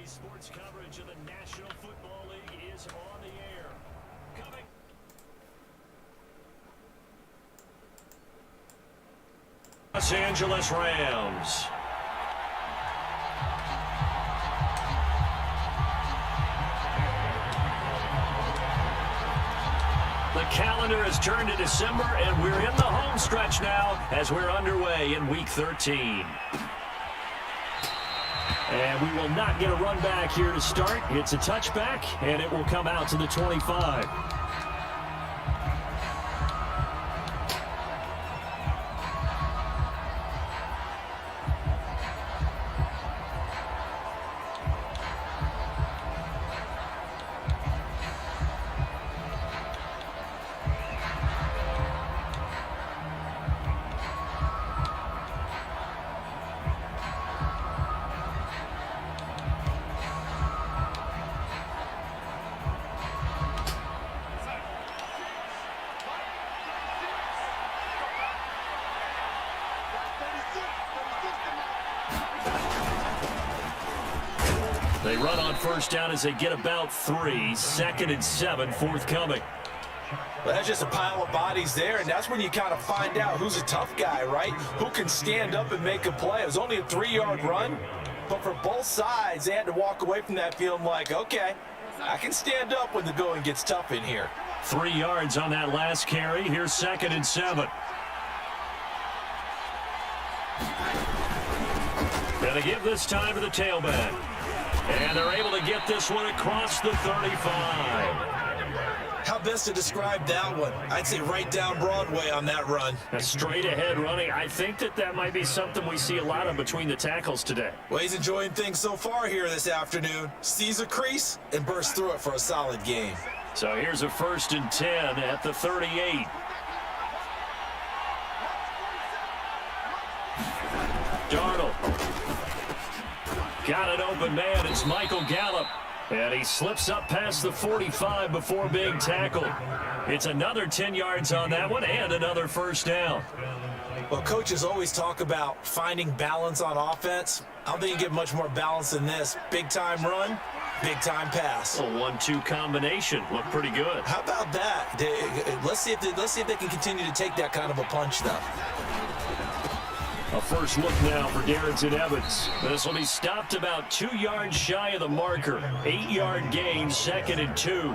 Sports coverage of the National Football League is on the air. Coming. Los Angeles Rams. The calendar has turned to December, and we're in the home stretch now as we're underway in Week 13. And we will not get a run back here to start. It's a touchback, and it will come out to the 25. They run on first down as they get about 3. 2nd and 7 forthcoming. Well, that's just a pile of bodies there, and that's when you kind of find out who's a tough guy, right? Who can stand up and make a play. It was only a 3-yard run, but for both sides, they had to walk away from that feeling like, okay, I can stand up when the going gets tough in here. 3 yards on that last carry. Here's 2nd and 7. Gonna give this time to the tailback. And they're able to get this one across the 35. How best to describe that one? I'd say right down Broadway on that run. A straight ahead running. I think that might be something we see a lot of between the tackles today. Well, he's enjoying things so far here this afternoon. Sees a crease and bursts through it for a solid game. So here's a 1st and 10 at the 38. Darnold. Got an open man. It's Michael Gallup. And he slips up past the 45 before being tackled. It's another 10 yards on that one and another first down. Well, coaches always talk about finding balance on offense. I don't think you get much more balance than this. Big-time run, big-time pass. A 1-2 combination. Looked pretty good. How about that? Let's see if they can continue to take that kind of a punch, though. A first look now for Darrington Evans. This will be stopped about 2 yards shy of the marker. 8-yard gain, 2nd and 2.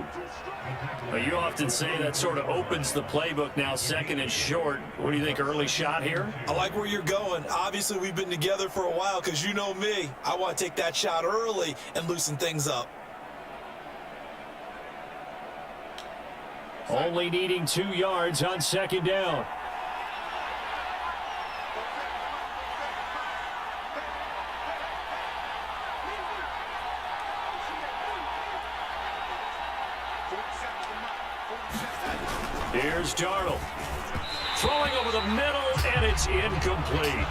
Well, you often say that sort of opens the playbook now, 2nd and short. What do you think, early shot here? I like where you're going. Obviously, we've been together for a while because you know me. I want to take that shot early and loosen things up. Only needing 2 yards on 2nd down. Here's Darnold. Throwing over the middle, and it's incomplete.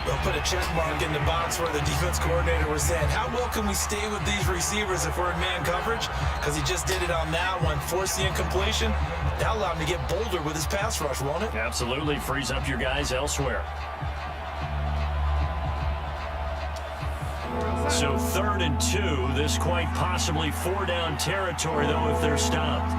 We'll put a check mark in the box where the defense coordinator was saying, how well can we stay with these receivers if we're in man coverage? Because he just did it on that one. Force the incompletion. That'll allow him to get bolder with his pass rush, won't it? Absolutely. Frees up your guys elsewhere. So 3rd and 2. This quite possibly 4-down territory, though, if they're stopped.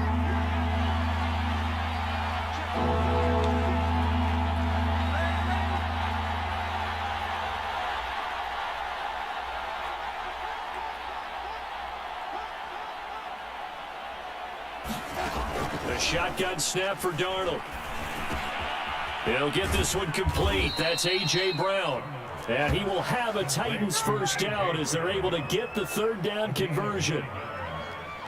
A shotgun snap for Darnold. He'll get this one complete. That's A.J. Brown. And he will have a Titans first down as they're able to get the 3rd down conversion.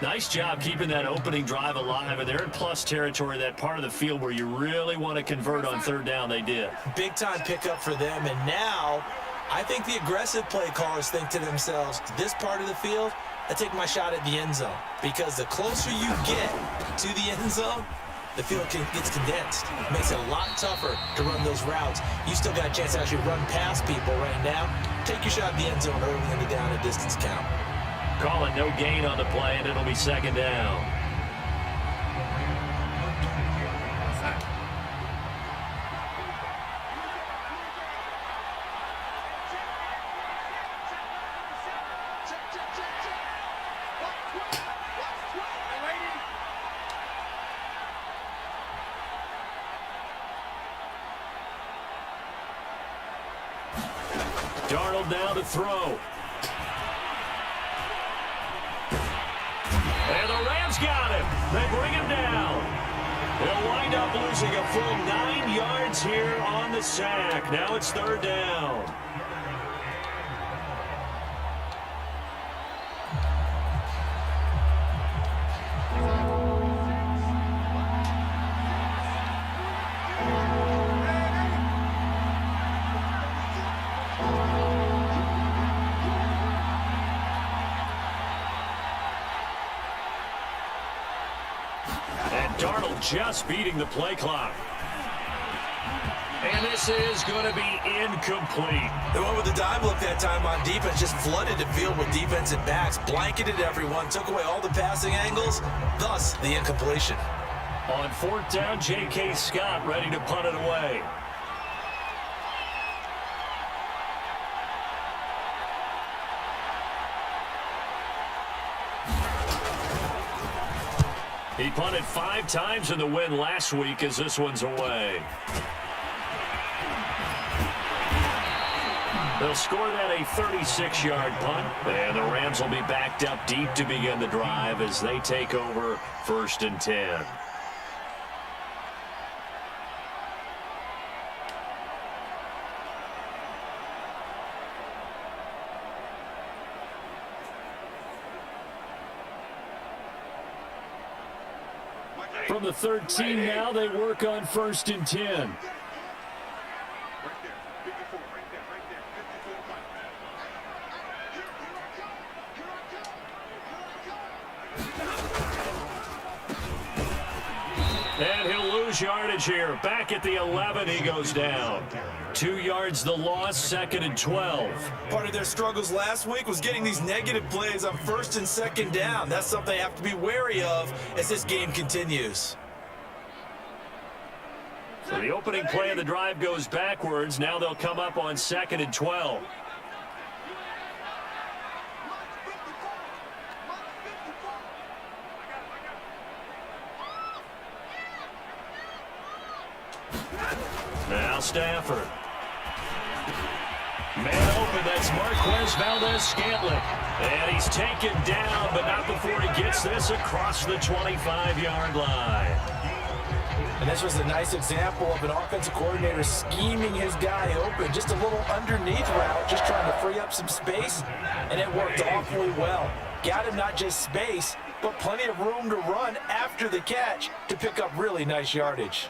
Nice job keeping that opening drive alive. And they're in plus territory, that part of the field where you really want to convert on 3rd down. They did. Big-time pickup for them. And now I think the aggressive play callers think to themselves, this part of the field, I take my shot at the end zone. Because the closer you get to the end zone, the field gets condensed. It makes it a lot tougher to run those routes. You still got a chance to actually run past people right now. Take your shot at the end zone early in the down and distance count. Calling no gain on the play, and it'll be 2nd down. Darnold now to throw. And the Rams got him. They bring him down. He'll wind up losing a full 9 yards here on the sack. Now it's third down. Darnold just beating the play clock. And this is going to be incomplete. The one with the dive look that time on defense just flooded the field with defensive backs, blanketed everyone, took away all the passing angles, thus the incompletion. On fourth down, J.K. Scott ready to punt it away. He punted 5 times in the win last week as this one's away. They'll score that a 36-yard punt, and the Rams will be backed up deep to begin the drive as they take over 1st and 10. From the 13 now, they work on 1st and 10. And he'll lose yardage here. Back at the 11, he goes down. 2 yards the loss, 2nd and 12. Part of their struggles last week was getting these negative plays on 1st and 2nd down. That's something they have to be wary of as this game continues. So the opening play of the drive goes backwards. Now they'll come up on 2nd and 12. Now Stafford. Man open, that's Marquez Valdez-Scantling. And he's taken down, but not before he gets this across the 25-yard line. And this was a nice example of an offensive coordinator scheming his guy open. Just a little underneath route, just trying to free up some space, and it worked awfully well. Got him not just space, but plenty of room to run after the catch to pick up really nice yardage.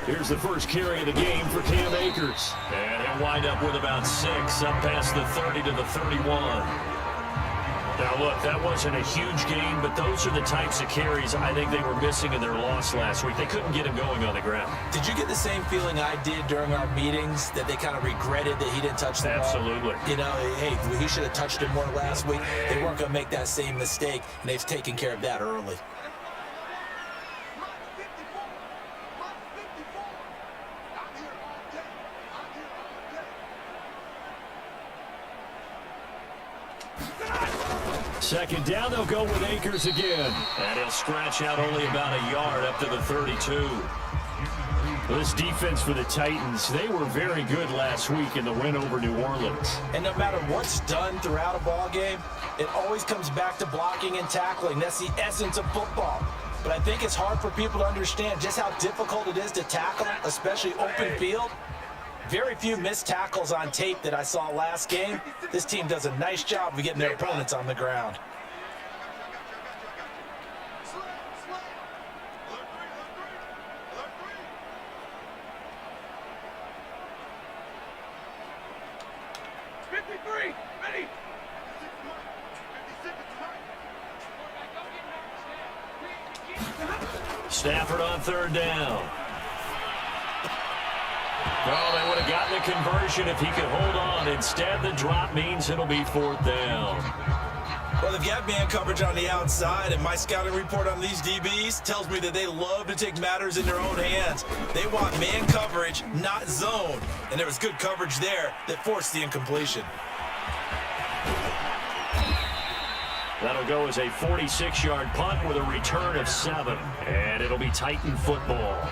Here's the first carry of the game for Cam Akers. And he'll wind up with about 6, up past the 30 to the 31. Now, look, that wasn't a huge gain, but those are the types of carries I think they were missing in their loss last week. They couldn't get him going on the ground. Did you get the same feeling I did during our meetings, that they kind of regretted that he didn't touch the ball? Absolutely. You know, hey, he should have touched it more last week. They weren't going to make that same mistake, and they've taken care of that early. Second down, they'll go with Akers again. And he'll scratch out only about a yard up to the 32. This defense for the Titans, they were very good last week in the win over New Orleans. And no matter what's done throughout a ball game, it always comes back to blocking and tackling. That's the essence of football. But I think it's hard for people to understand just how difficult it is to tackle, especially open field. Very few missed tackles on tape that I saw last game. This team does a nice job of getting their opponents on the ground. Stafford on third down. Well, they would have gotten the conversion if he could hold on. Instead, the drop means it'll be fourth down. Well, they've got man coverage on the outside, and my scouting report on these DBs tells me that they love to take matters in their own hands. They want man coverage, not zone. And there was good coverage there that forced the incompletion. That'll go as a 46-yard punt with a return of 7. And it'll be Titan football.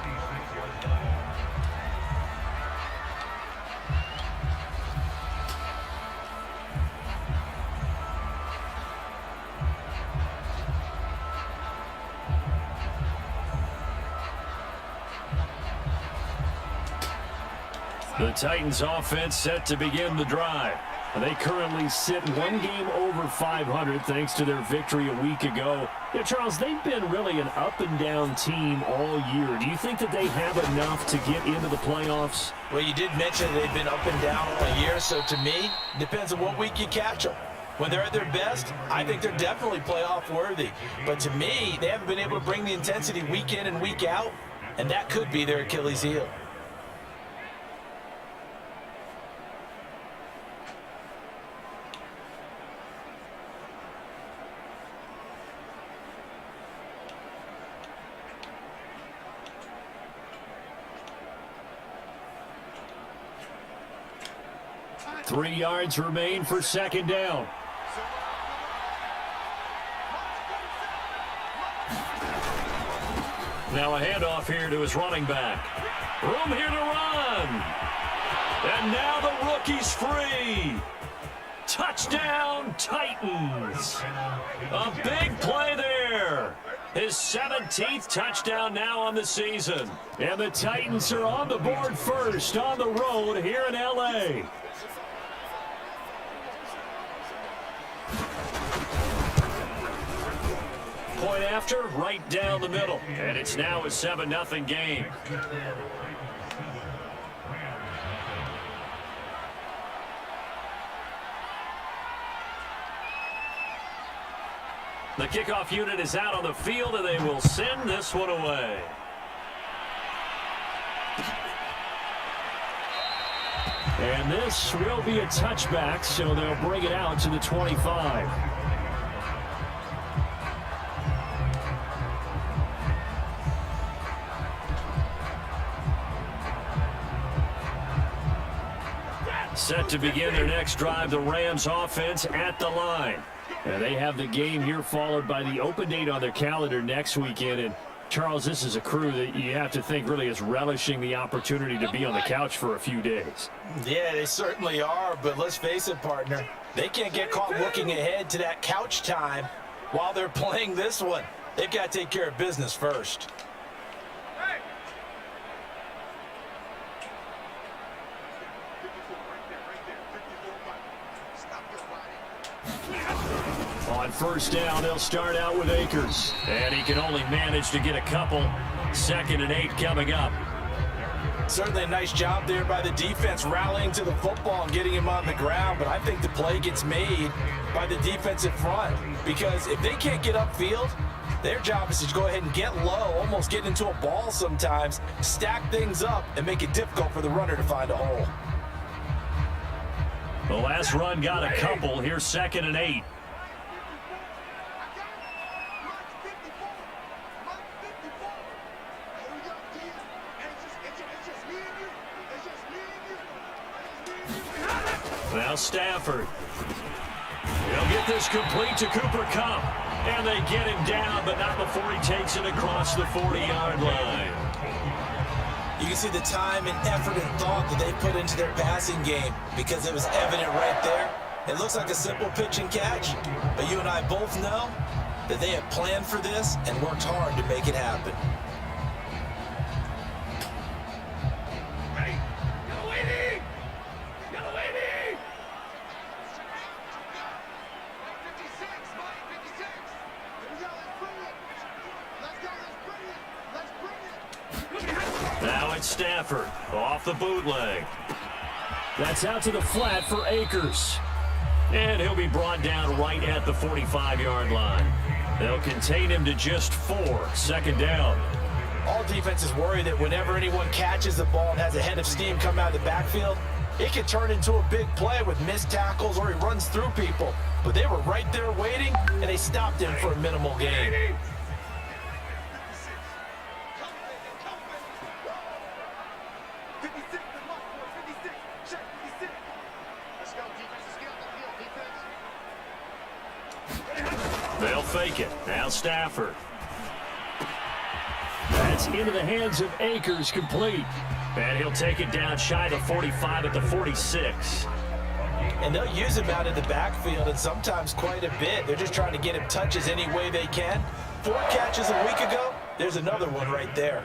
The Titans offense set to begin the drive. They currently sit one game over 500 thanks to their victory a week ago. Yeah, Charles, they've been really an up-and-down team all year. Do you think that they have enough to get into the playoffs? Well, you did mention they've been up and down all year, so to me, it depends on what week you catch them. When they're at their best, I think they're definitely playoff worthy. But to me, they haven't been able to bring the intensity week in and week out, and that could be their Achilles heel. Three yards remain for second down. Now a handoff here to his running back. Room here to run. And now the rookie's free. Touchdown, Titans. A big play there. His 17th touchdown now on the season. And the Titans are on the board first on the road here in L.A. Point after, right down the middle. And it's now a 7-0 game. The kickoff unit is out on the field, and they will send this one away. And this will be a touchback, so they'll bring it out to the 25. Set to begin their next drive, the Rams offense at the line. And they have the game here followed by the open date on their calendar next weekend. And Charles, this is a crew that you have to think really is relishing the opportunity to be on the couch for a few days. Yeah, they certainly are, but let's face it, partner. They can't get caught looking ahead to that couch time while they're playing this one. They've got to take care of business first. On first down, they'll start out with Akers. And he can only manage to get a couple. 2nd and 8 coming up. Certainly a nice job there by the defense rallying to the football and getting him on the ground. But I think the play gets made by the defensive front. Because if they can't get upfield, their job is to go ahead and get low, almost get into a ball sometimes, stack things up, and make it difficult for the runner to find a hole. The last run got a couple. Here's 2nd and 8. Now Stafford. He'll get this complete to Cooper Kupp. And they get him down, but not before he takes it across the 40-yard line. You can see the time and effort and thought that they put into their passing game because it was evident right there. It looks like a simple pitch and catch, but you and I both know that they have planned for this and worked hard to make it happen. Now it's Stafford off the bootleg. That's out to the flat for Akers. And he'll be brought down right at the 45-yard line. They'll contain him to just 4. 2nd down. All defenses worry that whenever anyone catches the ball and has a head of steam come out of the backfield, It can turn into a big play with missed tackles or he runs through people. But they were right there waiting, and they stopped him for a minimal gain. They'll fake it. Now Stafford. That's into the hands of Akers, complete. And he'll take it down shy of the 45 at the 46. And they'll use him out in the backfield, and sometimes quite a bit. They're just trying to get him touches any way they can. 4 catches a week ago. There's another one right there.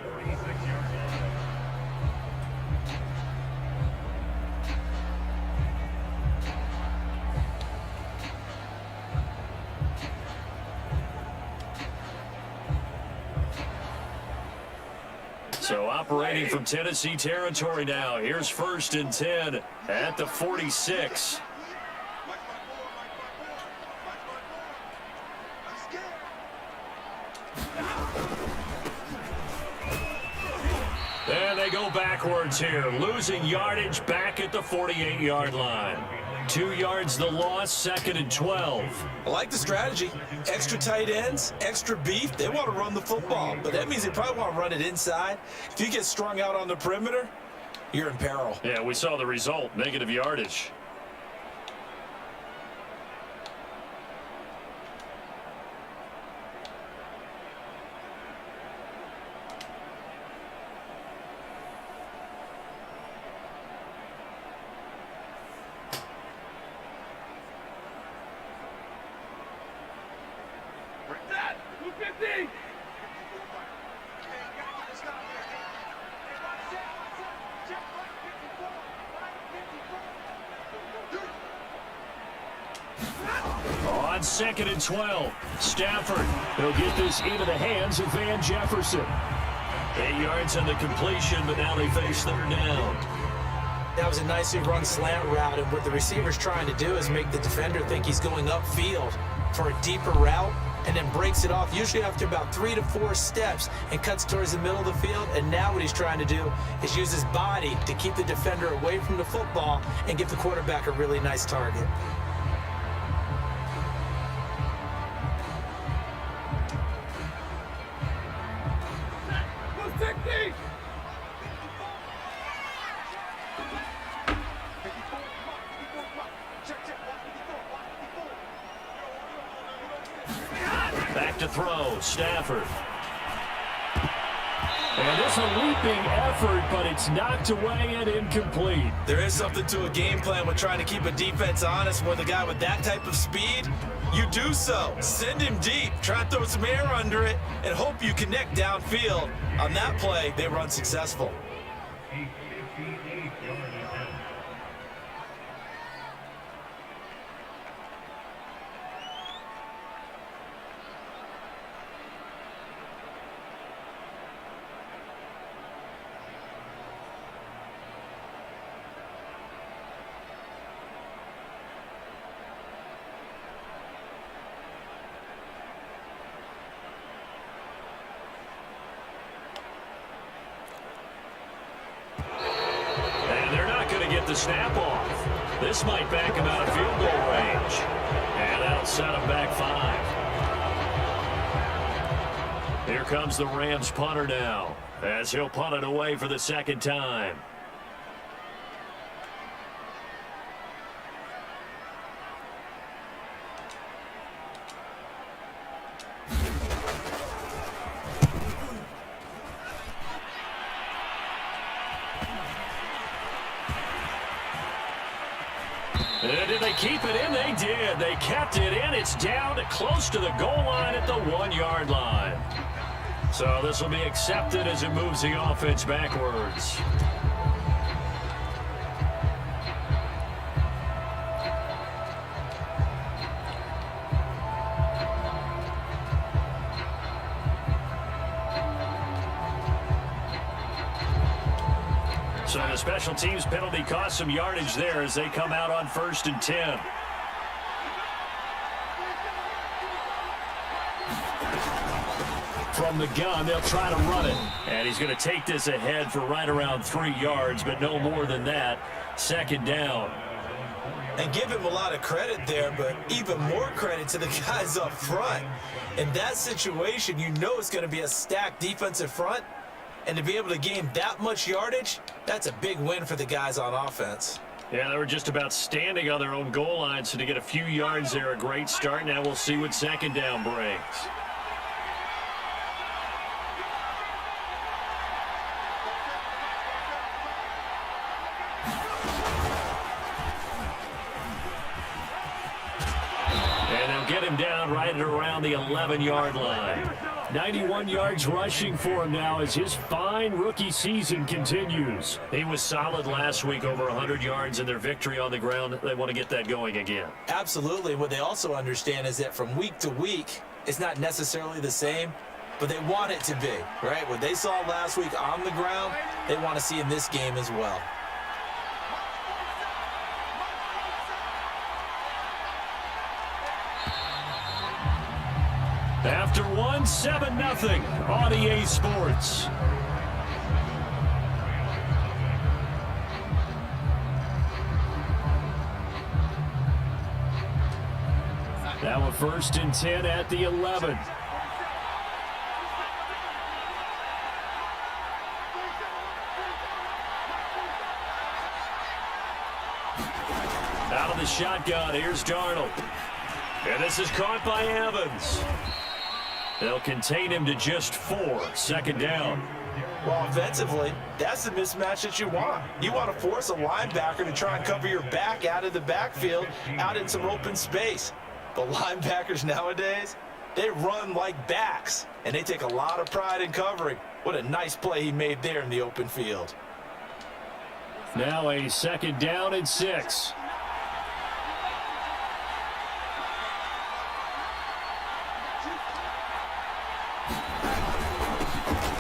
So operating from Tennessee territory now. Here's 1st and 10 at the 46. And they go backwards here, losing yardage back at the 48-yard line. 2 yards the loss, 2nd and 12. I like the strategy. Extra tight ends, extra beef. They want to run the football, but that means they probably want to run it inside. If you get strung out on the perimeter, you're in peril. Yeah, we saw the result, negative yardage. On 2nd and 12, Stafford. He'll get this into the hands of Van Jefferson. 8 yards on the completion, but now they face 3rd down. That was a nicely run slant route, and what the receiver's trying to do is make the defender think he's going upfield for a deeper route, and then breaks it off, usually after about 3 to 4 steps, and cuts towards the middle of the field. And now what he's trying to do is use his body to keep the defender away from the football and give the quarterback a really nice target. Back to throw, Stafford. And it's a leaping effort, but it's knocked away and incomplete. There is something to a game plan with trying to keep a defense honest. When the guy with that type of speed, you do so. Send him deep, try to throw some air under it, and hope you connect downfield. On that play, they were unsuccessful. The snap off. This might back him out of field goal range. And that'll set him back 5. Here comes the Rams punter now, as he'll punt it away for the 2nd time. Did they keep it in? They did. They kept it in. It's down to close to the goal line at the 1-yard line. So this will be accepted as it moves the offense backwards. So the special teams penalty cost some yardage there as they come out on 1st and 10. From the gun, they'll try to run it. And he's going to take this ahead for right around 3 yards, but no more than that. Second down. And give him a lot of credit there, but even more credit to the guys up front. In that situation, you know it's going to be a stacked defensive front. And to be able to gain that much yardage, that's a big win for the guys on offense. Yeah, they were just about standing on their own goal line, so to get a few yards there, a great start. Now we'll see what second down brings. And they'll get him down right at around the 11-yard line. 91 yards rushing for him now as his fine rookie season continues. He was solid last week, over 100 yards in their victory on the ground. They want to get that going again. Absolutely. What they also understand is that from week to week, it's not necessarily the same, but they want it to be, right? What they saw last week on the ground, they want to see in this game as well. After 7-0 on EA Sports. Now a 1st and 10 at the 11. Out of the shotgun, here's Darnold. And this is caught by Evans. They'll contain him to just 4. Second down. Well, offensively, that's the mismatch that you want. You want to force a linebacker to try and cover your back out of the backfield, out in some open space. But linebackers nowadays, they run like backs, and they take a lot of pride in covering. What a nice play he made there in the open field. Now a 2nd down and 6.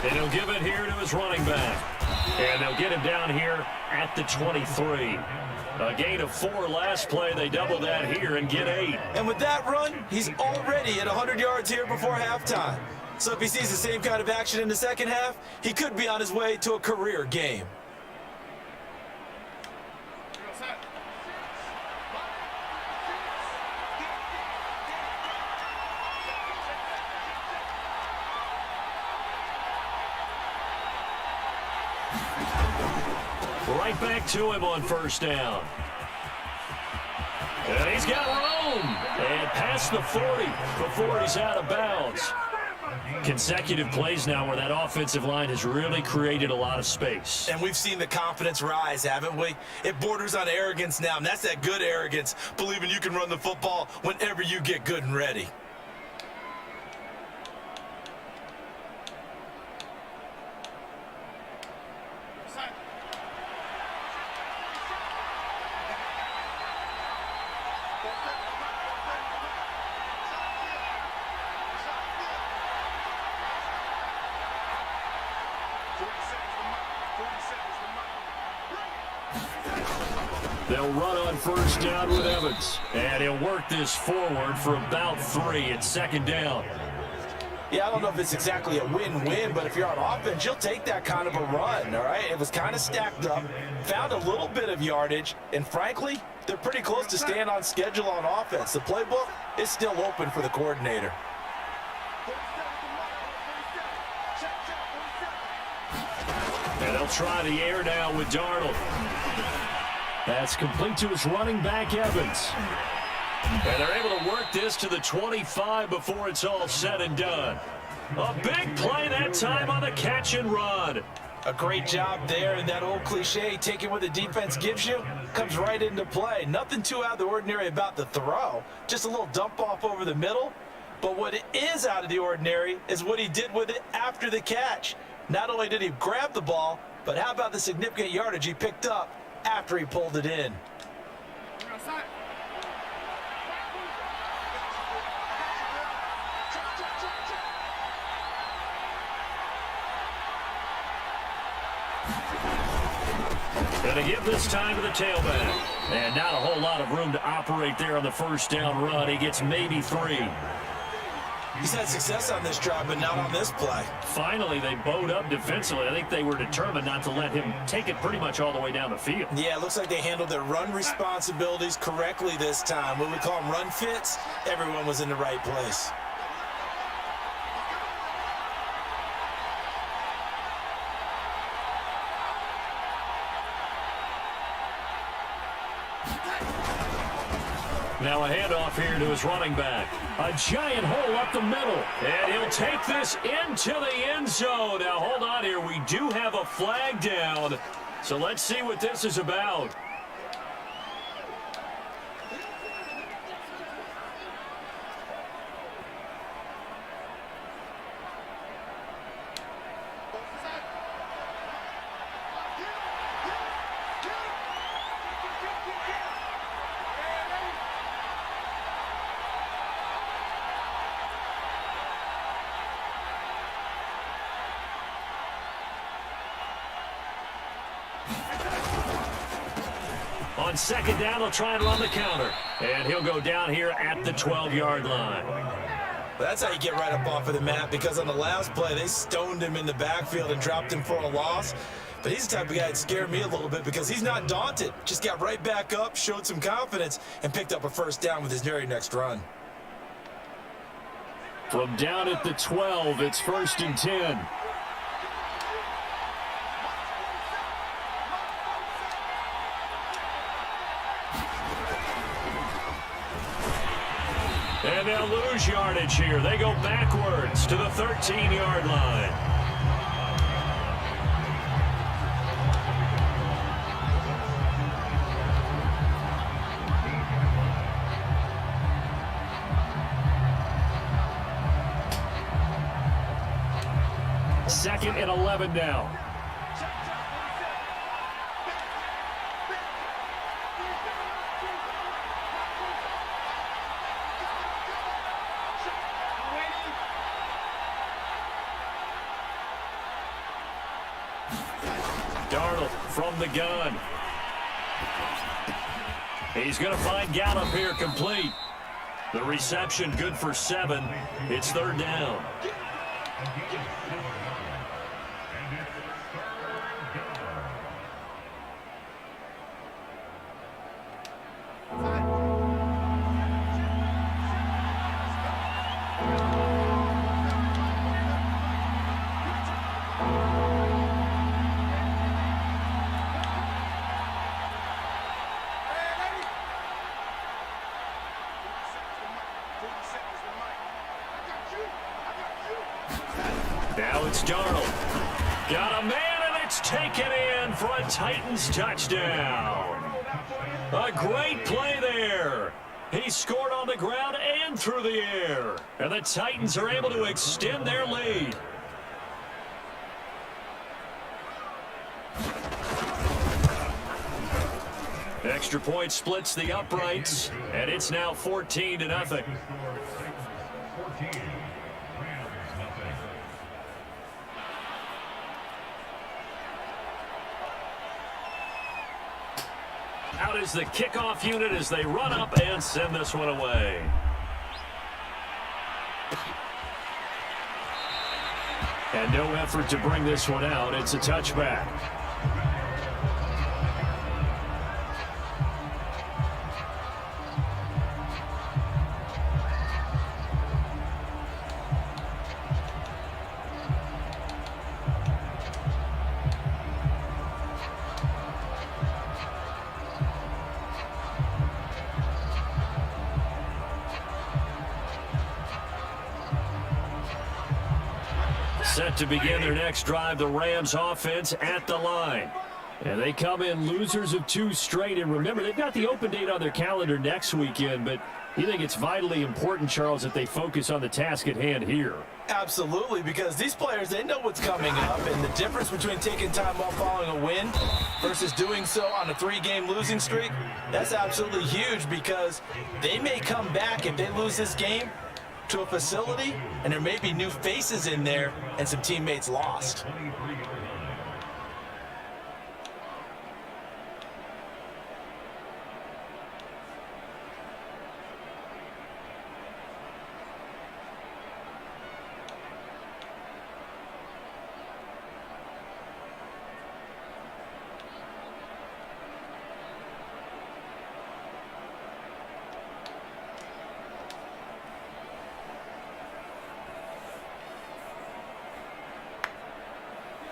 And he'll give it here to his running back. And they'll get him down here at the 23. A gain of 4 last play. They double that here and get 8. And with that run, he's already at 100 yards here before halftime. So if he sees the same kind of action in the second half, he could be on his way to a career game. Right back to him on 1st down. And he's got room. And past the 40 before he's out of bounds. Consecutive plays now where that offensive line has really created a lot of space. And we've seen the confidence rise, haven't we? It borders on arrogance now, and that's that good arrogance, believing you can run the football whenever you get good and ready. They'll run on 1st down with Evans. And he'll work this forward for about 3 at 2nd down. Yeah, I don't know if it's exactly a win-win, but if you're on offense, you'll take that kind of a run, all right? It was kind of stacked up, found a little bit of yardage, and frankly, they're pretty close to staying on schedule on offense. The playbook is still open for the coordinator. And they'll try the air now with Darnold. That's complete to his running back, Evans. And they're able to work this to the 25 before it's all said and done. A big play that time on the catch and run. A great job there, and that old cliche, taking what the defense gives you, comes right into play. Nothing too out of the ordinary about the throw, just a little dump off over the middle. But what is out of the ordinary is what he did with it after the catch. Not only did he grab the ball, but how about the significant yardage he picked up after he pulled it in. Gonna give this time to the tailback. And not a whole lot of room to operate there on the 1st down run. He gets maybe 3. He's had success on this drive, but not on this play. Finally, they bowed up defensively. I think they were determined not to let him take it pretty much all the way down the field. Yeah, it looks like they handled their run responsibilities correctly this time. What we call them run fits, everyone was in the right place. Now a handoff here to his running back. A giant hole up the middle. And he'll take this into the end zone. Now hold on here. We do have a flag down. So let's see what this is about. On second down, they'll try and run the counter. And he'll go down here at the 12-yard line. That's how you get right up off of the map, because on the last play, they stoned him in the backfield and dropped him for a loss. But he's the type of guy that scared me a little bit because he's not daunted. Just got right back up, showed some confidence, and picked up a first down with his very next run. From down at the 12, it's 1st and 10. And they'll lose yardage here. They go backwards to the 13-yard line. Second and 11 now. Darnold from the gun. He's going to find Gallup here complete. The reception good for 7. It's 3rd down. Now it's Darnold. Got a man, and it's taken in for a Titans touchdown. A great play there. He scored on the ground and through the air. And the Titans are able to extend their lead. Extra point splits the uprights, and it's now 14-0. Out is the kickoff unit as they run up and send this one away. And no effort to bring this one out. It's a touchback. Set to begin their next drive, the Rams offense at the line. And they come in losers of 2 straight. And remember, they've got the open date on their calendar next weekend, but you think it's vitally important, Charles, that they focus on the task at hand here? Absolutely, because these players, they know what's coming up, and the difference between taking time off following a win versus doing so on a 3-game losing streak, that's absolutely huge, because they may come back if they lose this game to a facility, and there may be new faces in there and some teammates lost.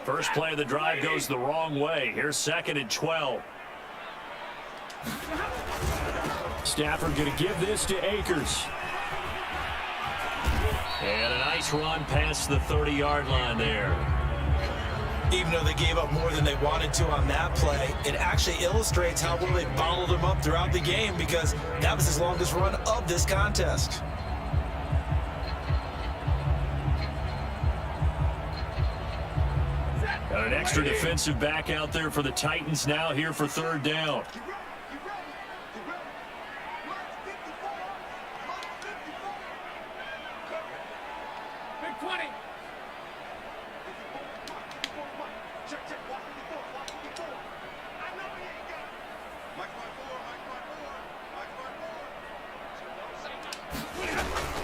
First play of the drive goes the wrong way. Here's 2nd and 12. Stafford going to give this to Akers. And a nice run past the 30-yard line there. Even though they gave up more than they wanted to on that play, it actually illustrates how well they bottled him up throughout the game because that was his longest run of this contest. Got an extra defensive back out there for the Titans now here for 3rd down.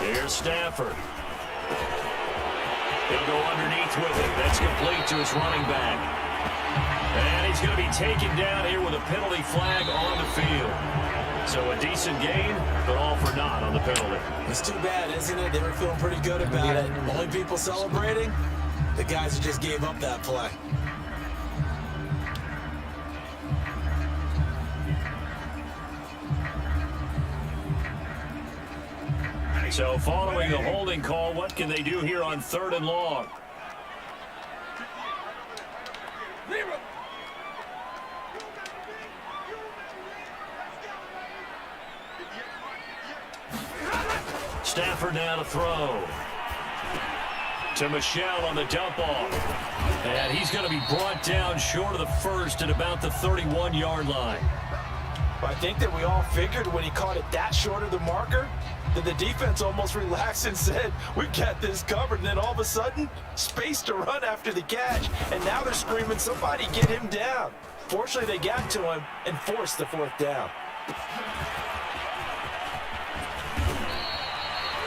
Here's Stafford. He'll go underneath with it. That's complete to his running back. And he's going to be taken down here with a penalty flag on the field. So a decent gain, but all for naught on the penalty. It's too bad, isn't it? They were feeling pretty good about it. Only people celebrating, the guys who just gave up that play. So following the holding call, what can they do here on 3rd and long? Stafford now to throw. To Michel on the dump off. And he's going to be brought down short of the first at about the 31-yard line. I think that we all figured when he caught it that short of the marker that the defense almost relaxed and said, we got this covered. And then all of a sudden, space to run after the catch. And now they're screaming, somebody get him down. Fortunately, they got to him and forced the 4th down.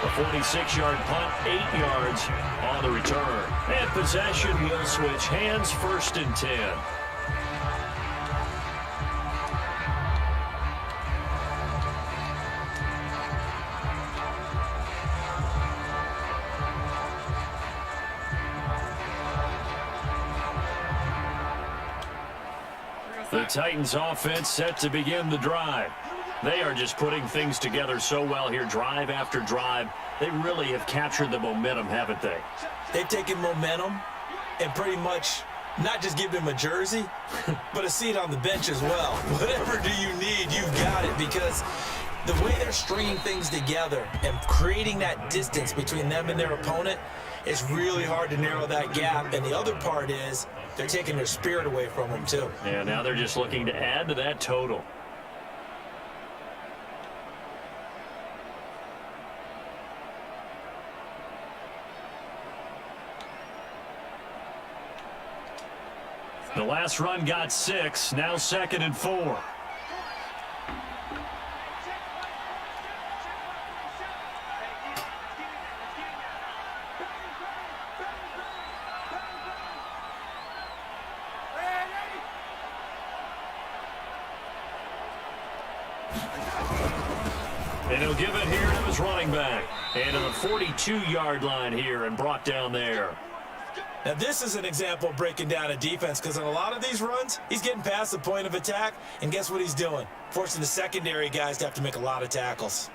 A 46-yard punt, 8 yards on the return. And possession will switch hands, 1st and 10. The Titans offense set to begin the drive. They are just putting things together so well here, drive after drive. They really have captured the momentum, haven't they? They've taken momentum and pretty much not just given him a jersey, but a seat on the bench as well. Whatever do you need, you've got it, because the way they're stringing things together and creating that distance between them and their opponent is really hard to narrow that gap. And the other part is they're taking their spirit away from them, too. Yeah, now they're just looking to add to that total. The last run got 6, now 2nd and 4. And he'll give it here to his running back. And to the 42-yard line here and brought down there. Now, this is an example of breaking down a defense, because on a lot of these runs, he's getting past the point of attack, and guess what he's doing? Forcing the secondary guys to have to make a lot of tackles.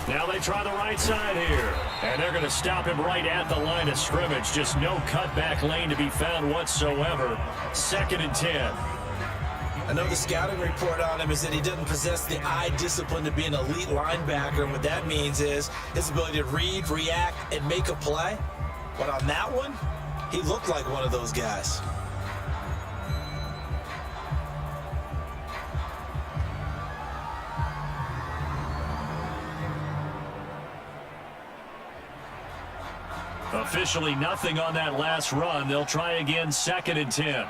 Now they try the right side here. And they're going to stop him right at the line of scrimmage. Just no cutback lane to be found whatsoever. 2nd and 10. I know the scouting report on him is that he doesn't possess the eye discipline to be an elite linebacker. And what that means is his ability to read, react, and make a play. But on that one, he looked like one of those guys. Officially nothing on that last run. They'll try again, 2nd and 10.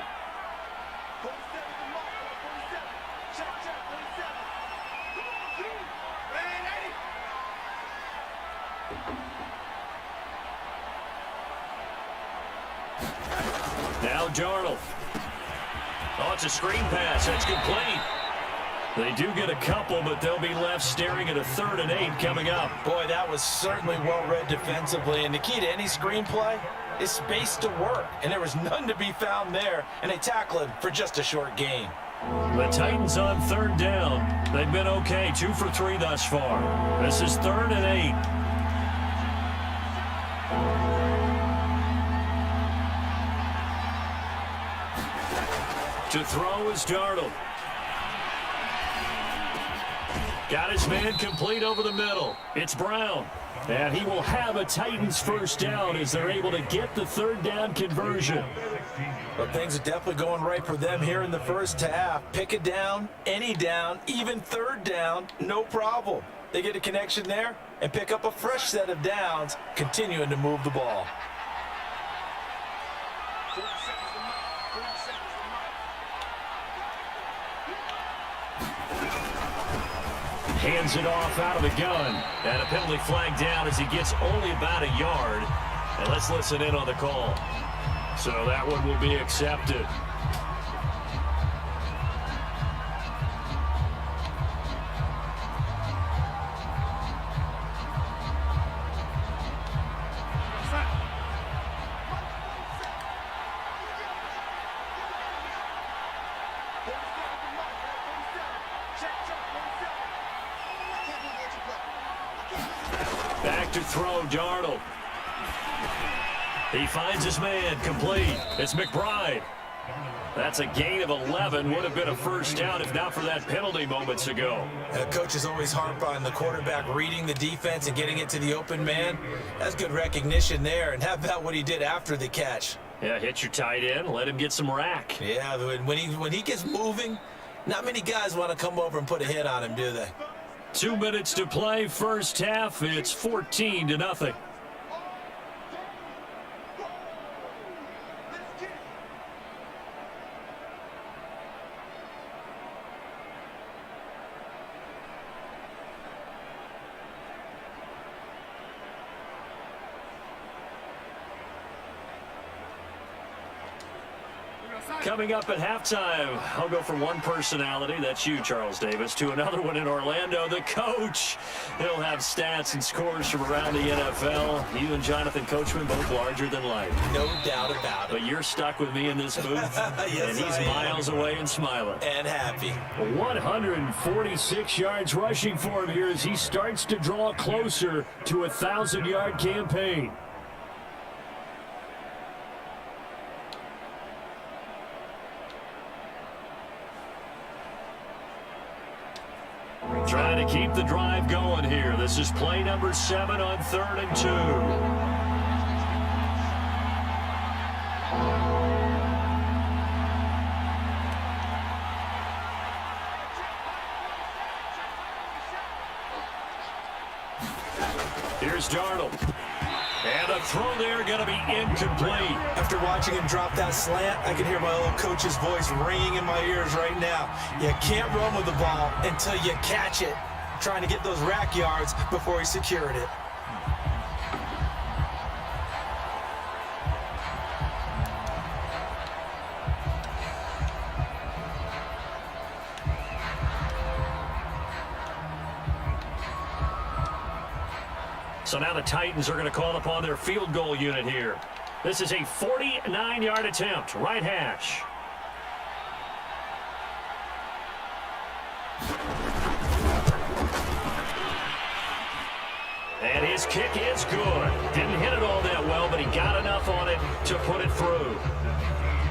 Now Darnold. Oh, it's a screen pass. That's complete. They do get a couple, but they'll be left staring at a 3rd and 8 coming up. Boy, that was certainly well-read defensively. And the key to any screenplay is space to work. And there was none to be found there. And they tackle him for just a short gain. The Titans on 3rd down. They've been okay, 2 for 3 thus far. This is 3rd and 8. To throw is Darnold. Got his man complete over the middle. It's Brown. And he will have a Titans first down as they're able to get the 3rd down conversion. Well, things are definitely going right for them here in the first half. Pick it down, any down, even 3rd down, no problem. They get a connection there and pick up a fresh set of downs, continuing to move the ball. Hands it off out of the gun. And a penalty flag down as he gets only about a yard. And let's listen in on the call. So that one will be accepted. Back to throw, Darnold. He finds his man, complete. It's McBride. That's a gain of 11. Would have been a first down if not for that penalty moments ago. Coaches always harp on the quarterback reading the defense and getting it to the open man. That's good recognition there. And how about what he did after the catch? Yeah, hit your tight end, let him get some rack. Yeah, when he gets moving, not many guys want to come over and put a hit on him, do they? 2 minutes to play, first half. It's 14-0. Coming up at halftime, I'll go from one personality, that's you, Charles Davis, to another one in Orlando, the coach. He'll have stats and scores from around the NFL. You and Jonathan Coachman, both larger than life. No doubt about it. But you're stuck with me in this booth, yes, and he's miles away and smiling. And happy. 146 yards rushing for him here as he starts to draw closer to a 1,000-yard campaign. Trying to keep the drive going here. This is play number 7 on 3rd and 2. Here's Darnold. And a throw there going to be incomplete. After watching him drop that slant, I can hear my old coach's voice ringing in my ears right now. You can't run with the ball until you catch it. Trying to get those rack yards before he secured it. So now the Titans are going to call upon their field goal unit here. This is a 49-yard attempt, right hash. And his kick is good. Didn't hit it all that well, but he got enough on it to put it through.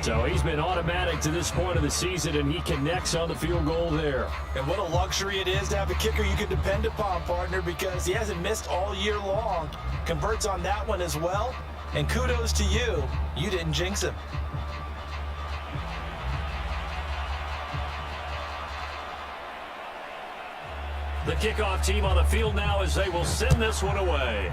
So he's been automatic to this point of the season, and he connects on the field goal there. And what a luxury it is to have a kicker you can depend upon, partner, because he hasn't missed all year long. Converts on that one as well. And kudos to you. You didn't jinx him. The kickoff team on the field now as they will send this one away.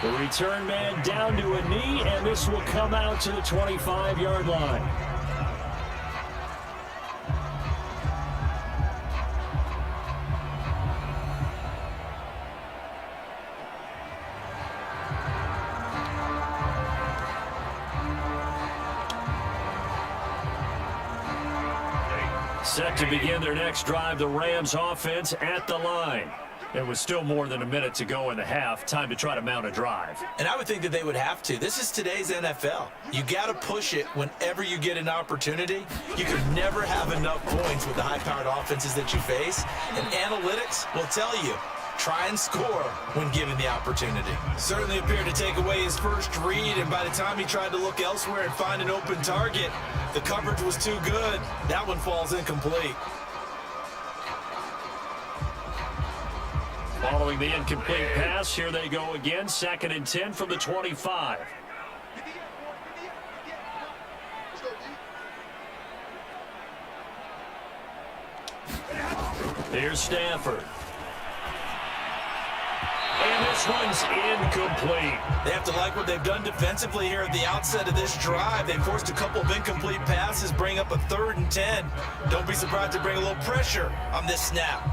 The return man down to a knee, and this will come out to the 25-yard line. Set to begin their next drive, the Rams offense at the line. It was still more than a minute to go in the half. Time to try to mount a drive. And I would think that they would have to. This is today's NFL. You got to push it whenever you get an opportunity. You could never have enough points with the high-powered offenses that you face. And analytics will tell you, try and score when given the opportunity. Certainly appeared to take away his first read, and by the time he tried to look elsewhere and find an open target, the coverage was too good. That one falls incomplete. Following the incomplete pass, here they go again. 2nd and 10 from the 25. Here's Stafford. And this one's incomplete. They have to like what they've done defensively here at the outset of this drive. They forced a couple of incomplete passes, bring up a 3rd and 10. Don't be surprised to bring a little pressure on this snap.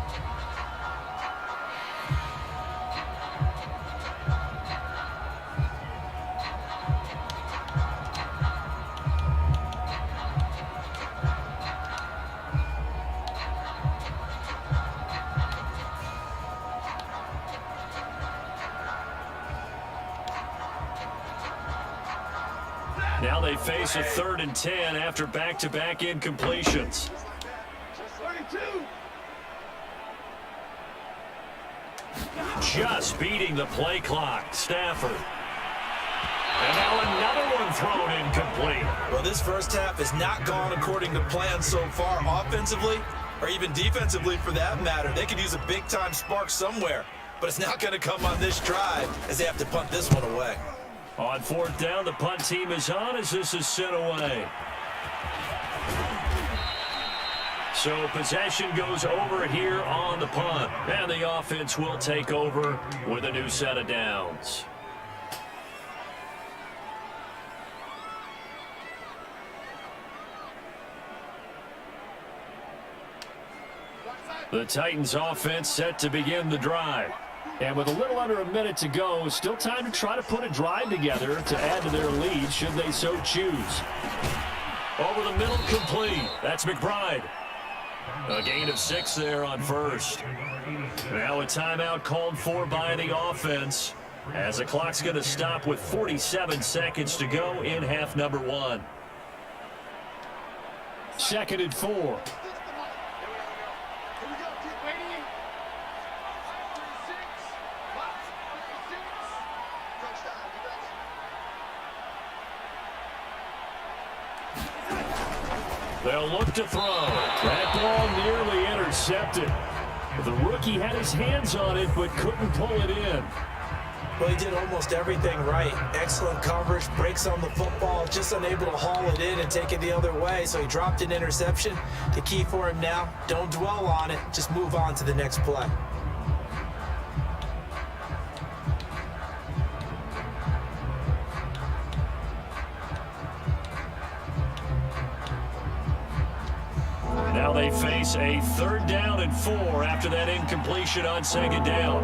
Now they face a 3rd and 10 after back-to-back incompletions. Just beating the play clock. Stafford. And now another one thrown incomplete. Well, this first half has not gone according to plan so far offensively, or even defensively for that matter. They could use a big-time spark somewhere, but it's not going to come on this drive as they have to punt this one away. On 4th down, the punt team is on as this is sent away. So possession goes over here on the punt. And the offense will take over with a new set of downs. The Titans offense set to begin the drive. And with a little under a minute to go, still time to try to put a drive together to add to their lead should they so choose. Over the middle, complete. That's McBride. A gain of 6 there on 1st. Now a timeout called for by the offense as the clock's going to stop with 47 seconds to go in half number 1. 2nd and 4. They'll look to throw. That ball nearly intercepted. The rookie had his hands on it but couldn't pull it in. Well, he did almost everything right. Excellent coverage, breaks on the football, just unable to haul it in and take it the other way, so he dropped an interception. The key for him now, don't dwell on it, just move on to the next play. Now they face a 3rd down and 4 after that incompletion on 2nd down.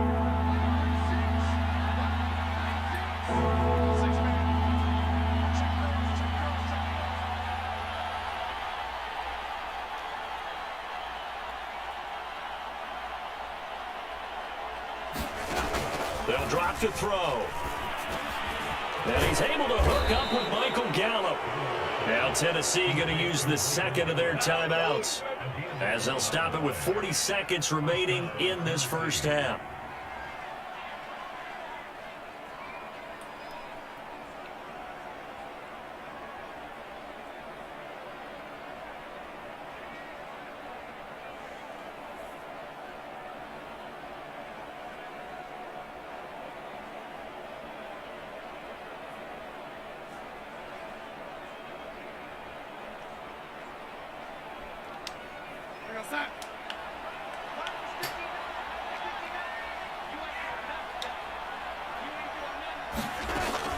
They'll drop to throw. And he's able to hook up with Michael Gallup. Now Tennessee going to use the 2nd of their timeouts as they'll stop it with 40 seconds remaining in this first half.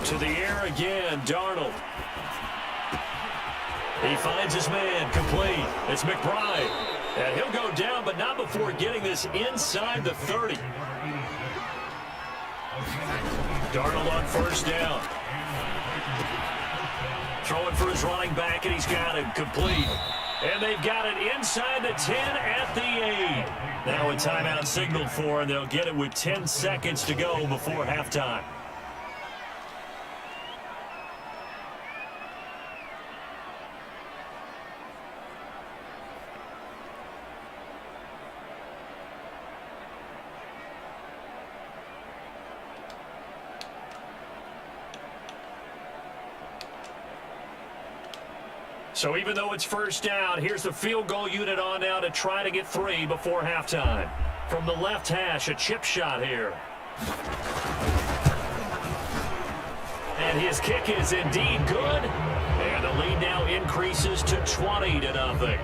To the air again, Darnold. He finds his man, complete. It's McBride. And he'll go down, but not before getting this inside the 30. Darnold on 1st down. Throwing for his running back, and he's got him, complete. And they've got it inside the 10 at the 8. Now a timeout signaled for, and they'll get it with 10 seconds to go before halftime. So even though it's first down, here's the field goal unit on now to try to get 3 before halftime. From the left hash, a chip shot here. And his kick is indeed good. And the lead now increases to 20-0.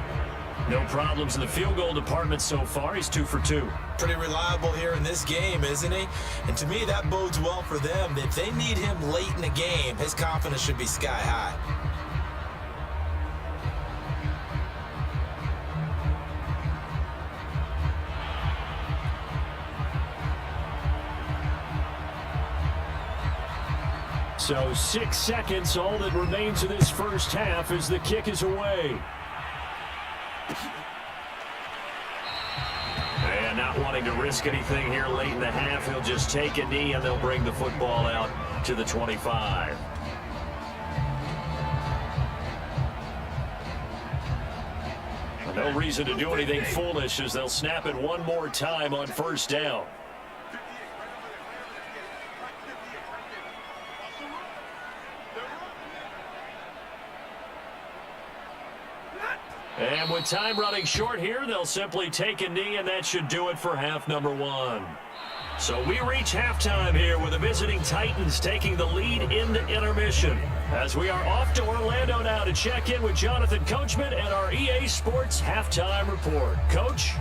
No problems in the field goal department so far. He's 2 for 2. Pretty reliable here in this game, isn't he? And to me, that bodes well for them. If they need him late in the game, his confidence should be sky high. So 6 seconds, all that remains of this first half as the kick is away. And not wanting to risk anything here late in the half, he'll just take a knee and they'll bring the football out to the 25. No reason to do anything foolish as they'll snap it one more time on first down. And with time running short here, they'll simply take a knee, and that should do it for half number 1. So we reach halftime here with the visiting Titans taking the lead into intermission. As we are off to Orlando now to check in with Jonathan Coachman and our EA Sports Halftime Report. Coach?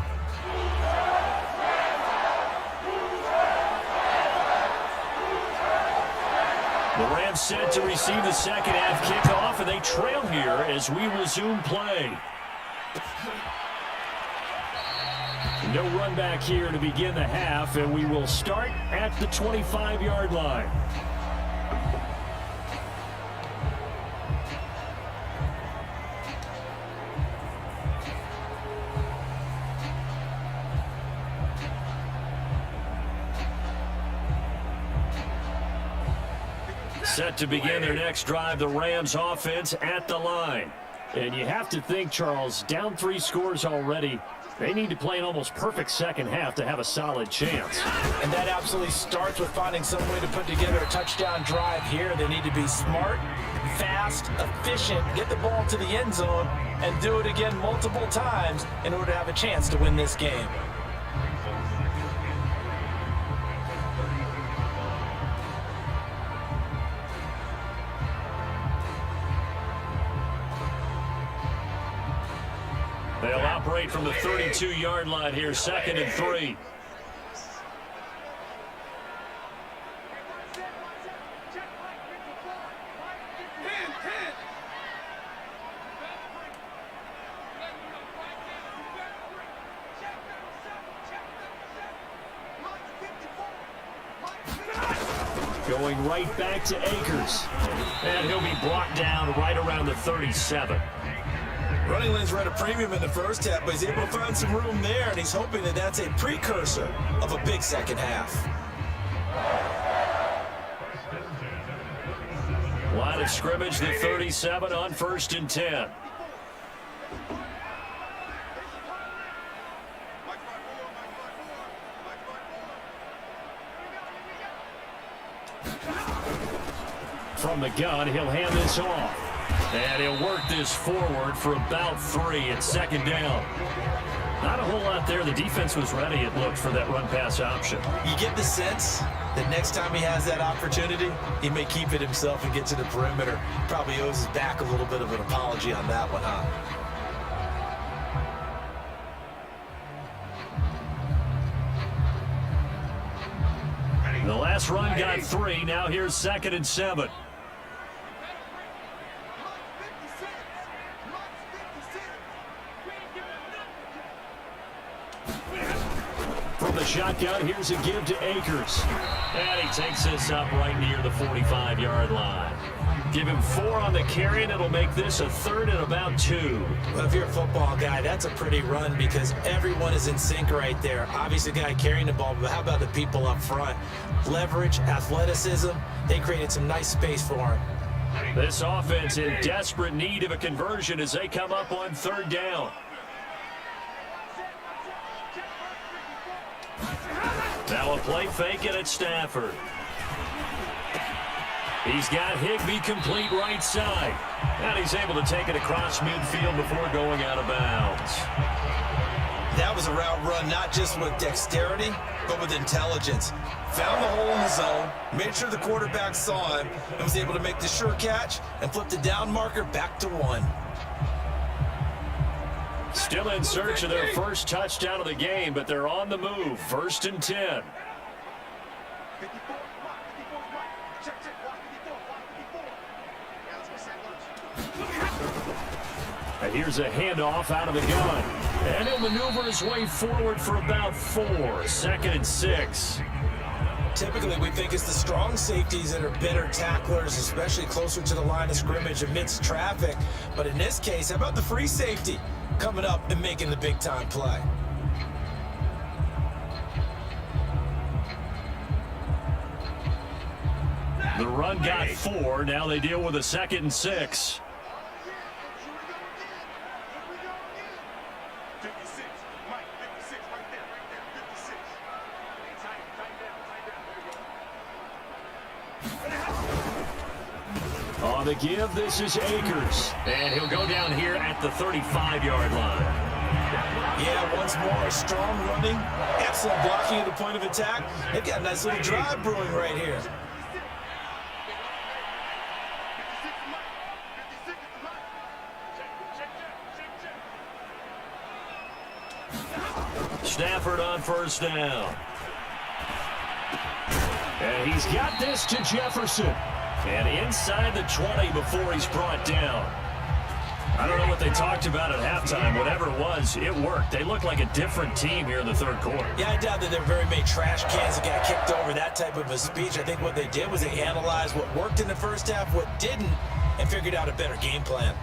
The Rams set to receive the second half kickoff, and they trail here as we resume play. No run back here to begin the half, and we will start at the 25-yard line. Set to begin their next drive, the Rams offense at the line. And you have to think, Charles, down 3 scores already. They need to play an almost perfect second half to have a solid chance. And that absolutely starts with finding some way to put together a touchdown drive here. They need to be smart, fast, efficient, get the ball to the end zone, and do it again multiple times in order to have a chance to win this game. They'll operate from the 32-yard line here, 2nd and 3. Going right back to Akers. And he'll be brought down right around the 37. Running lanes were at a premium in the first half, but he's able to find some room there, and he's hoping that that's a precursor of a big second half. Line of scrimmage, the 37 on 1st and 10. From the gun, he'll hand this off. And he'll work this forward for about 3 at 2nd down. Not a whole lot there. The defense was ready, it looked, for that run-pass option. You get the sense that next time he has that opportunity, he may keep it himself and get to the perimeter. Probably owes his back a little bit of an apology on that one, huh? The last run got 3. Now here's 2nd and 7. From the shotgun, here's a give to Akers. And he takes this up right near the 45-yard line. Give him 4 on the carry, and it'll make this a 3rd and about 2. Well, if you're a football guy, that's a pretty run because everyone is in sync right there. Obviously, the guy carrying the ball, but how about the people up front? Leverage, athleticism, they created some nice space for him. This offense in desperate need of a conversion as they come up on 3rd down. Now a play fake it at Stafford. He's got Higbee complete right side. And he's able to take it across midfield before going out of bounds. That was a route run not just with dexterity, but with intelligence. Found the hole in the zone, made sure the quarterback saw him, and was able to make the sure catch and flip the down marker back to 1. Still in search of their first touchdown of the game, but they're on the move. 1st and 10. And here's a handoff out of the gun. And he'll maneuver his way forward for about 4. 2nd and 6. Typically, we think it's the strong safeties that are better tacklers, especially closer to the line of scrimmage amidst traffic. But in this case, how about the free safety coming up and making the big-time play? The run got 4. Now they deal with a 2nd and 6. On the give, this is Akers. And he'll go down here at the 35-yard line. Yeah, once more, strong running, excellent blocking at the point of attack. They've got a nice little drive brewing right here. Stafford on 1st down. And he's got this to Jefferson. And inside the 20 before he's brought down. I don't know what they talked about at halftime. Whatever it was, it worked. They look like a different team here in the 3rd quarter. Yeah, I doubt that there are very many trash cans that got kicked over, that type of a speech. I think what they did was they analyzed what worked in the first half, what didn't, and figured out a better game plan.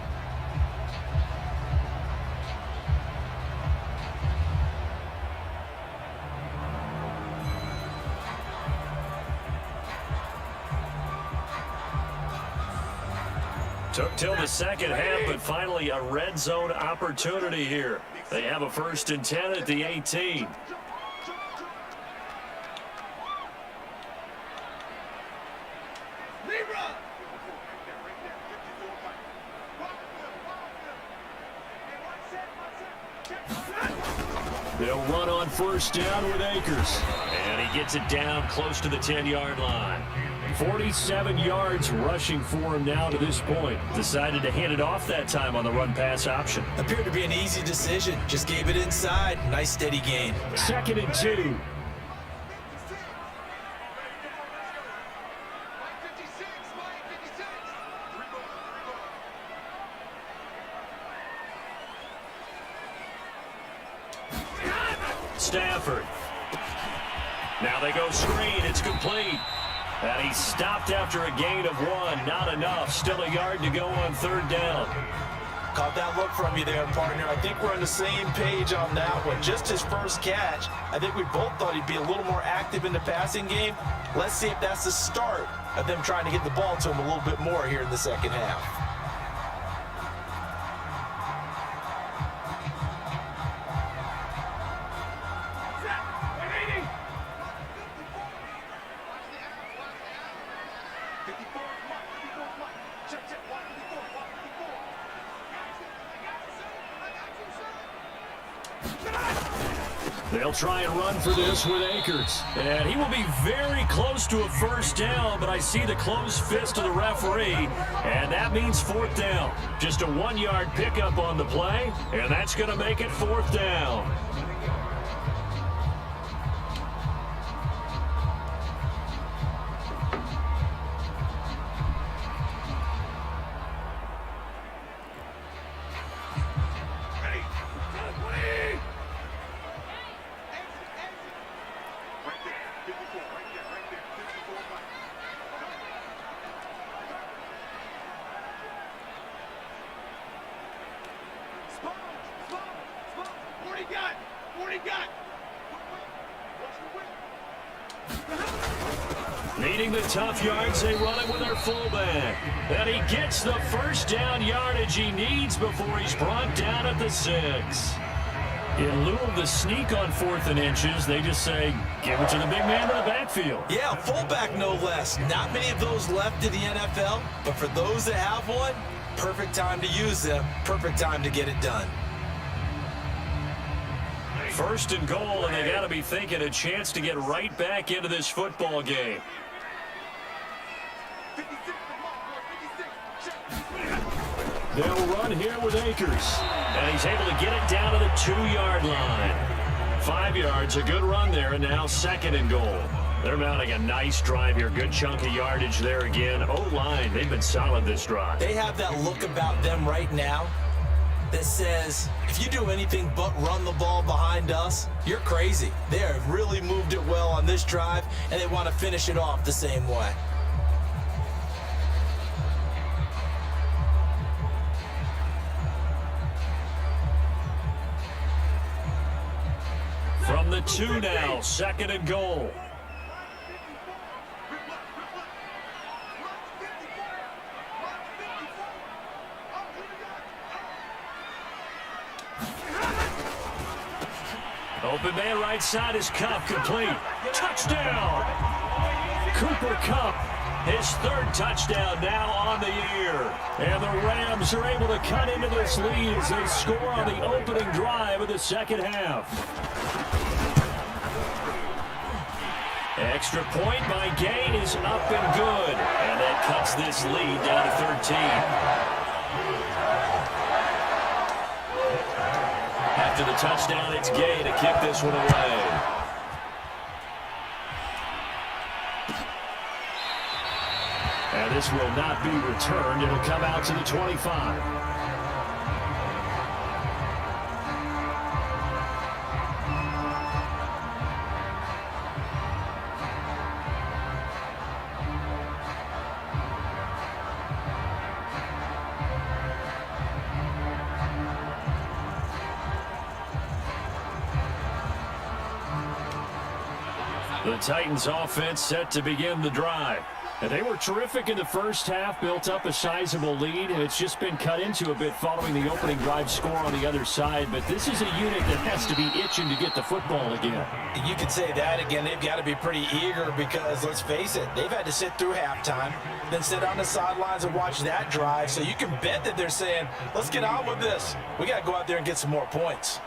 Took till the 2nd half, but finally a red zone opportunity here. They have a 1st and 10 at the 18. They'll run on 1st down with Akers. And he gets it down close to the 10-yard line. 47 yards rushing for him now to this point. Decided to hand it off that time on the run-pass option. Appeared to be an easy decision. Just gave it inside. Nice steady gain. 2nd and 2. Stafford. Now they go screen. It's complete. And he stopped after a gain of 1. Not enough. Still a yard to go on 3rd down. Caught that look from you there, partner. I think we're on the same page on that one. Just his first catch. I think we both thought he'd be a little more active in the passing game. Let's see if that's the start of them trying to get the ball to him a little bit more here in the 2nd half. They'll try and run for this with Akers. And he will be very close to a 1st down, but I see the closed fist of the referee, and that means 4th down. Just a 1-yard pickup on the play, and that's going to make it 4th down. Needing the tough yards, they run it with their fullback. And he gets the first down yardage he needs before he's brought down at the 6. In lieu of the sneak on 4th and inches, they just say, give it to the big man in the backfield. Yeah, fullback no less. Not many of those left in the NFL, but for those that have one, perfect time to use them, perfect time to get it done. 1st and goal, and they got to be thinking a chance to get right back into this football game. They'll run here with Akers. And he's able to get it down to the 2-yard line. 5 yards, a good run there, and now 2nd and goal. They're mounting a nice drive here. Good chunk of yardage there again. O-line, they've been solid this drive. They have that look about them right now that says, if you do anything but run the ball behind us, you're crazy. They have really moved it well on this drive, and they want to finish it off the same way. From the 2 now, 2nd and goal. Open man right side is Kupp, complete. Touchdown! Cooper Kupp, his 3rd touchdown now on the year. And the Rams are able to cut into this lead as they score on the opening drive of the 2nd half. Extra point by Gain is up and good. And that cuts this lead down to 13. After the touchdown, it's Gay to kick this one away. And this will not be returned. It'll come out to the 25. The Titans offense set to begin the drive. And they were terrific in the first half, built up a sizable lead, and it's just been cut into a bit following the opening drive score on the other side. But this is a unit that has to be itching to get the football again. You could say that again. They've got to be pretty eager because, let's face it, they've had to sit through halftime, then sit on the sidelines and watch that drive. So you can bet that they're saying, let's get on with this. We got to go out there and get some more points.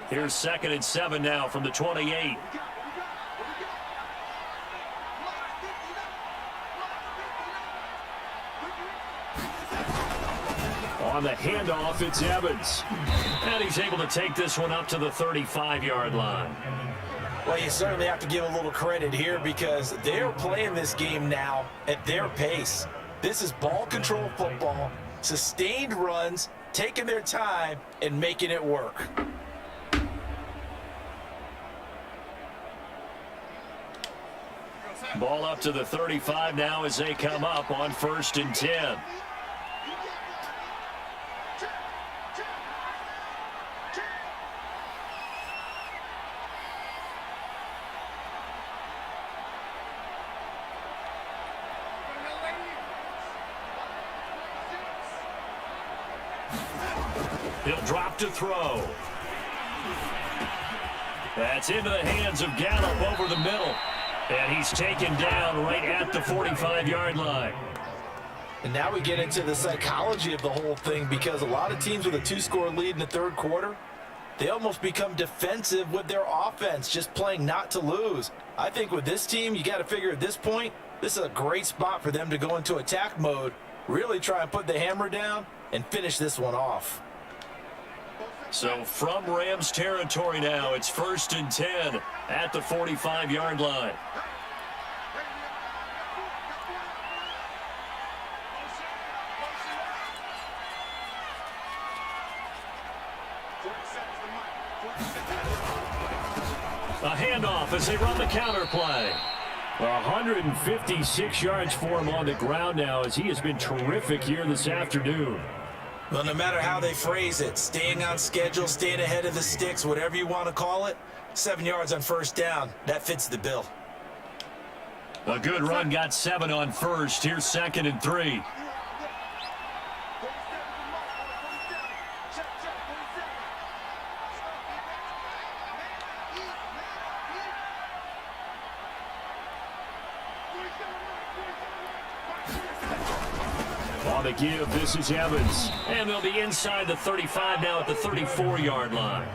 Here's 2nd and 7 now from the 28. On the handoff, it's Evans. And he's able to take this one up to the 35-yard line. Well, you certainly have to give a little credit here because they're playing this game now at their pace. This is ball control football, sustained runs, taking their time, and making it work. Ball up to the 35 now as they come up on 1st and 10. He'll drop to throw. That's into the hands of Gallup over the middle. And he's taken down right at the 45-yard line. And now we get into the psychology of the whole thing because a lot of teams with a 2-score lead in the 3rd quarter, they almost become defensive with their offense, just playing not to lose. I think with this team, you got to figure at this point, this is a great spot for them to go into attack mode, really try and put the hammer down and finish this one off. So from Rams territory now, it's 1st and 10 at the 45-yard line. A handoff as they run the counter play. 156 yards for him on the ground now as he has been terrific here this afternoon. Well, no matter how they phrase it, staying on schedule, staying ahead of the sticks, whatever you want to call it, 7 yards on first down, that fits the bill. A good run got 7 on first. Here's 2nd and 3. On the give, this is Evans. And they'll be inside the 35 now at the 34-yard line.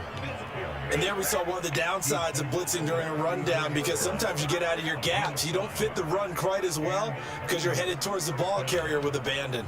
And there we saw one of the downsides of blitzing during a rundown, because sometimes you get out of your gaps. You don't fit the run quite as well because you're headed towards the ball carrier with abandon.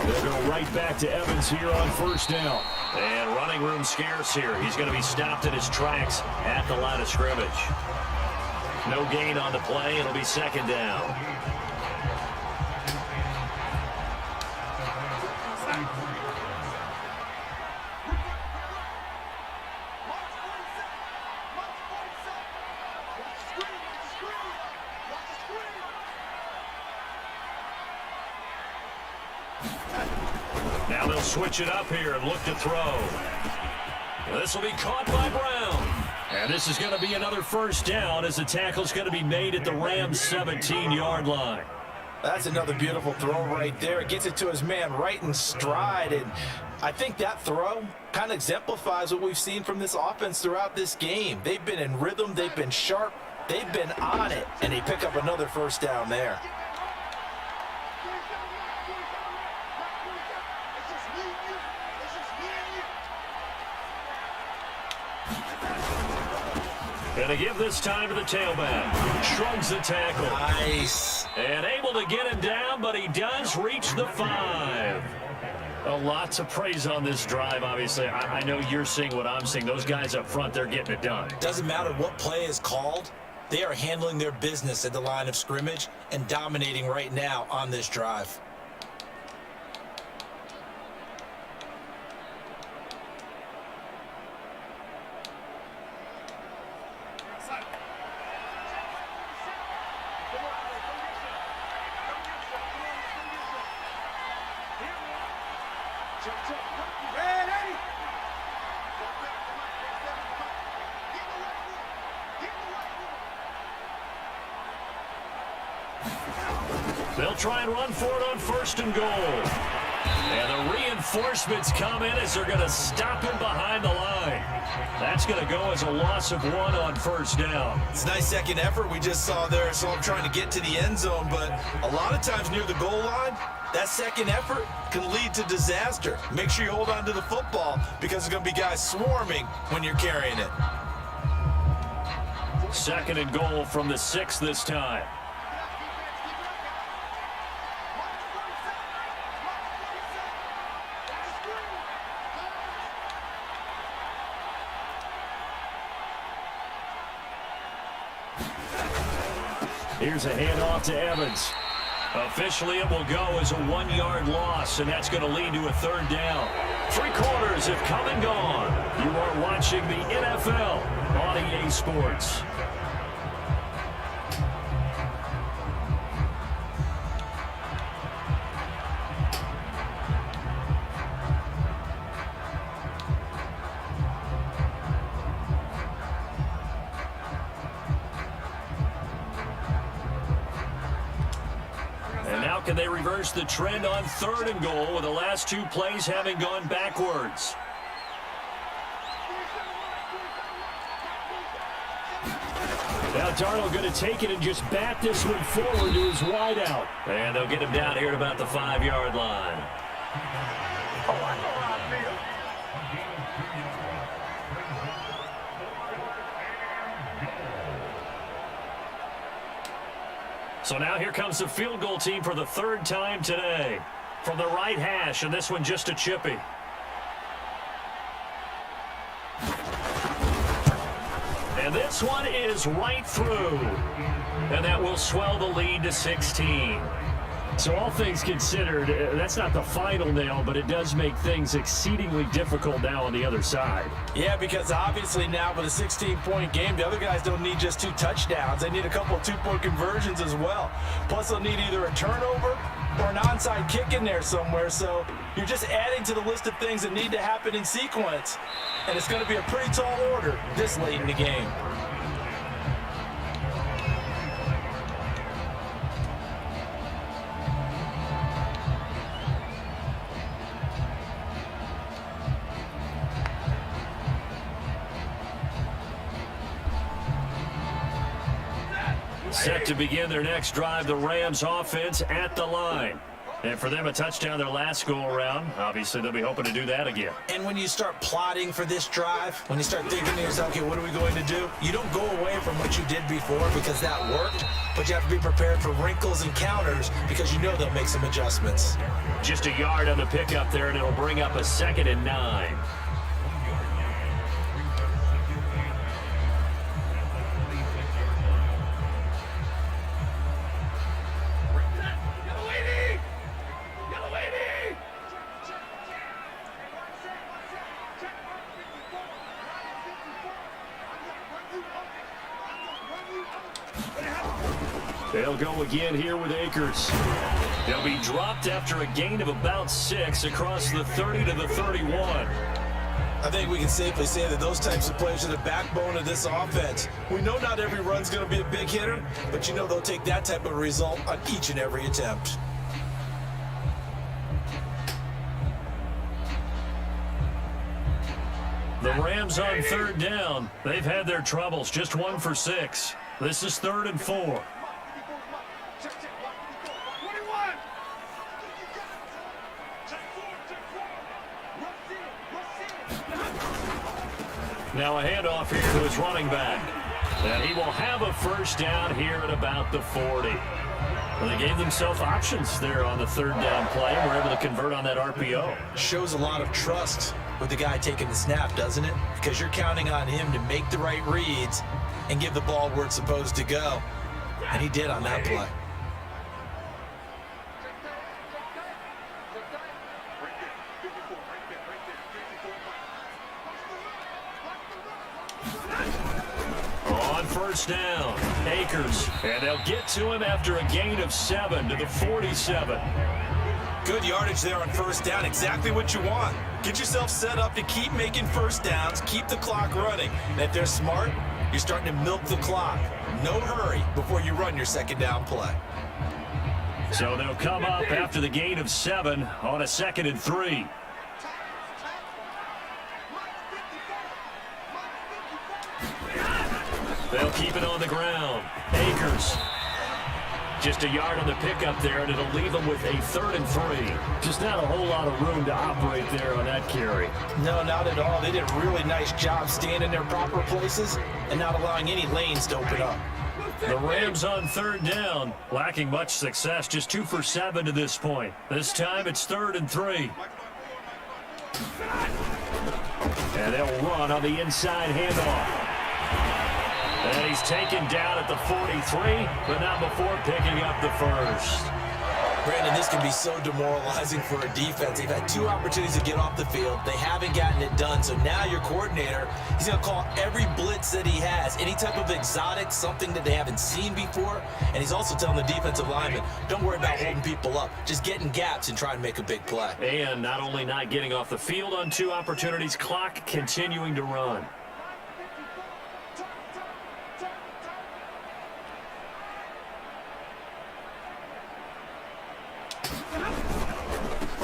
They'll go right back to Evans here on first down. And running room scarce here. He's going to be stopped in his tracks at the line of scrimmage. No gain on the play. It'll be 2nd down. Now they'll switch it up here and look to throw. This will be caught by Brown. And this is going to be another first down as the tackle's going to be made at the Rams' 17-yard line. That's another beautiful throw right there. It gets it to his man right in stride. And I think that throw kind of exemplifies what we've seen from this offense throughout this game. They've been in rhythm. They've been sharp. They've been on it. And they pick up another first down there. Gonna give this time to the tailback. Shrugs the tackle. Nice. And able to get him down, but he does reach the 5. A lot to praise on this drive, obviously. I know you're seeing what I'm seeing. Those guys up front, they're getting it done. Doesn't matter what play is called. They are handling their business at the line of scrimmage and dominating right now on this drive. They'll try and run for it on 1st and goal. And the reinforcements come in as they're going to stop him behind the line. That's going to go as a loss of 1 on first down. It's a nice second effort we just saw there, so I'm trying to get to the end zone, but a lot of times near the goal line, that second effort can lead to disaster. Make sure you hold on to the football because there's going to be guys swarming when you're carrying it. 2nd and goal from the 6 this time. Here's a handoff to Evans. Officially, it will go as a 1-yard loss, and that's going to lead to a 3rd down. 3 quarters have come and gone. You are watching the NFL on EA Sports. Can they reverse the trend on 3rd and goal with the last 2 plays having gone backwards? Now Darnold going to take it and just bat this one forward to his wideout. And they'll get him down here at about the 5-yard line. So now here comes the field goal team for the third time today. From the right hash, and this one just a chippy. And this one is right through. And that will swell the lead to 16. So all things considered, that's not the final nail, but it does make things exceedingly difficult now on the other side. Yeah, because obviously now with a 16-point game, the other guys don't need just 2 touchdowns. They need a couple of 2-point conversions as well. Plus, they'll need either a turnover or an onside kick in there somewhere. So you're just adding to the list of things that need to happen in sequence. And it's going to be a pretty tall order this late in the game. Set to begin their next drive, the Rams offense at the line. And for them, a touchdown their last go-around. Obviously, they'll be hoping to do that again. And when you start plotting for this drive, when you start thinking to yourself, okay, what are we going to do? You don't go away from what you did before because that worked, but you have to be prepared for wrinkles and counters because you know they'll make some adjustments. Just a yard on the pickup there, and it'll bring up a 2nd and 9. They'll go again here with Akers. They'll be dropped after a gain of about 6 across the 30 to the 31. I think we can safely say that those types of plays are the backbone of this offense. We know not every run's going to be a big hitter, but you know they'll take that type of result on each and every attempt. The Rams on 3rd down. They've had their troubles, just 1 for 6. This is 3rd and 4. Now a handoff here to his running back. And he will have a first down here at about the 40. Well, they gave themselves options there on the 3rd down play. We're able to convert on that RPO. Shows a lot of trust with the guy taking the snap, doesn't it? Because you're counting on him to make the right reads and give the ball where it's supposed to go. And he did on that play. On 1st down, Akers. And they'll get to him after a gain of 7 to the 47. Good yardage there on 1st down. Exactly what you want. Get yourself set up to keep making 1st downs, keep the clock running. And if they're smart, you're starting to milk the clock. No hurry before you run your 2nd down play. So they'll come up after the gain of 7 on a 2nd and 3. They'll keep it on the ground. Akers. Just a yard on the pickup there, and it'll leave them with a 3rd and 3. Just not a whole lot of room to operate there on that carry. No, not at all. They did a really nice job staying in their proper places and not allowing any lanes to open up. The Rams on 3rd down, lacking much success, just 2 for 7 to this point. This time it's 3rd and 3. And they'll run on the inside handoff. And he's taken down at the 43, but not before picking up the 1st. Brandon, this can be so demoralizing for a defense. They've had 2 opportunities to get off the field. They haven't gotten it done. So now your coordinator, he's going to call every blitz that he has, any type of exotic, something that they haven't seen before. And he's also telling the defensive lineman, don't worry about holding people up. Just get in gaps and try and make a big play. And not only not getting off the field on 2 opportunities, clock continuing to run.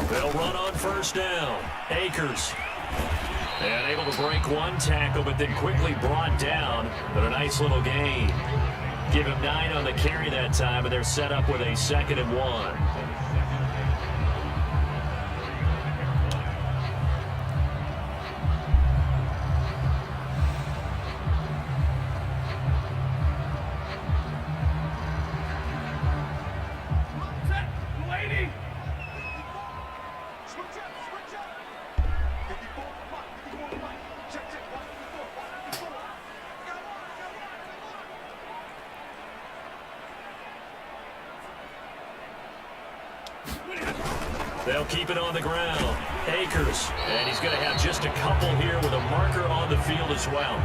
They'll run on 1st down. Akers. And able to break 1 tackle, but then quickly brought down. But a nice little gain. Give him 9 on the carry that time, and they're set up with a 2nd and 1. They'll keep it on the ground. Akers, and he's going to have just a couple here with a marker on the field as well.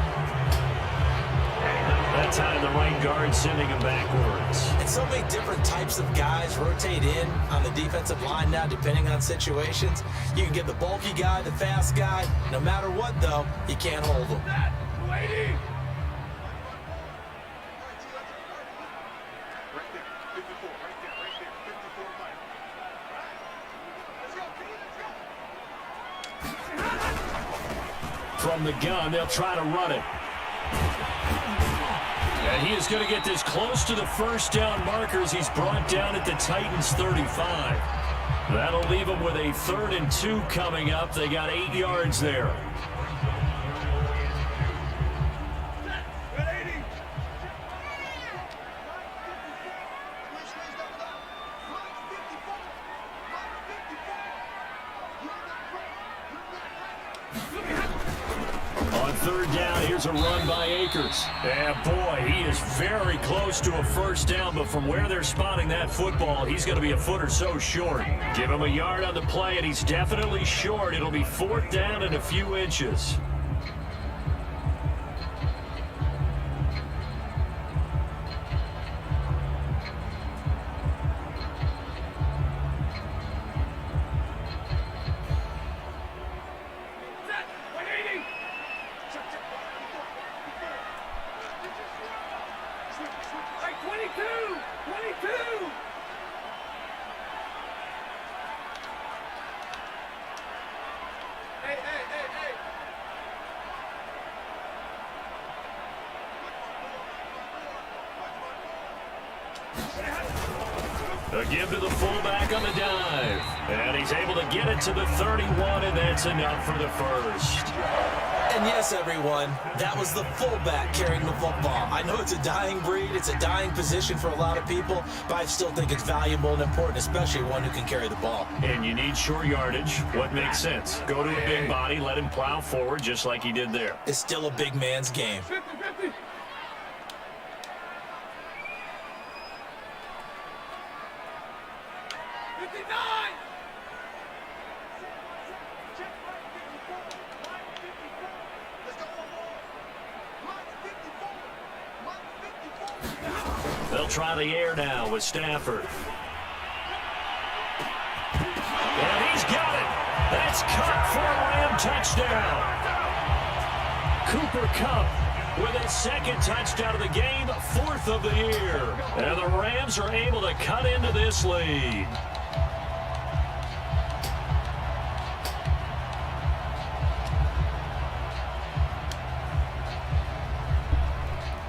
That time the right guard sending him backwards. And so many different types of guys rotate in on the defensive line now depending on situations. You can get the bulky guy, the fast guy. No matter what, though, you can't hold them. From the gun, they'll try to run it. And he is going to get this close to the first down markers. He's brought down at the Titans' 35. That'll leave him with a 3rd and 2 coming up. They got 8 yards there. On 3rd down, here's a run by Akers. And boy, he is very close to a first down, but from where they're spotting that football, he's going to be a foot or so short. Give him a yard on the play, and he's definitely short. It'll be 4th down and a few inches. A give to the fullback on the dive. And he's able to get it to the 31, and that's enough for the first. And yes, everyone, that was the fullback carrying the football. I know it's a dying breed, it's a dying position for a lot of people, but I still think it's valuable and important, especially one who can carry the ball. And you need short yardage. What makes sense? Go to a big body, let him plow forward just like he did there. It's still a big man's game. 50-50. They'll try the air now with Stafford. And he's got it. That's Cup for a Ram touchdown. Cooper Kupp with his 2nd touchdown of the game, 4th of the year. And the Rams are able to cut into this lead.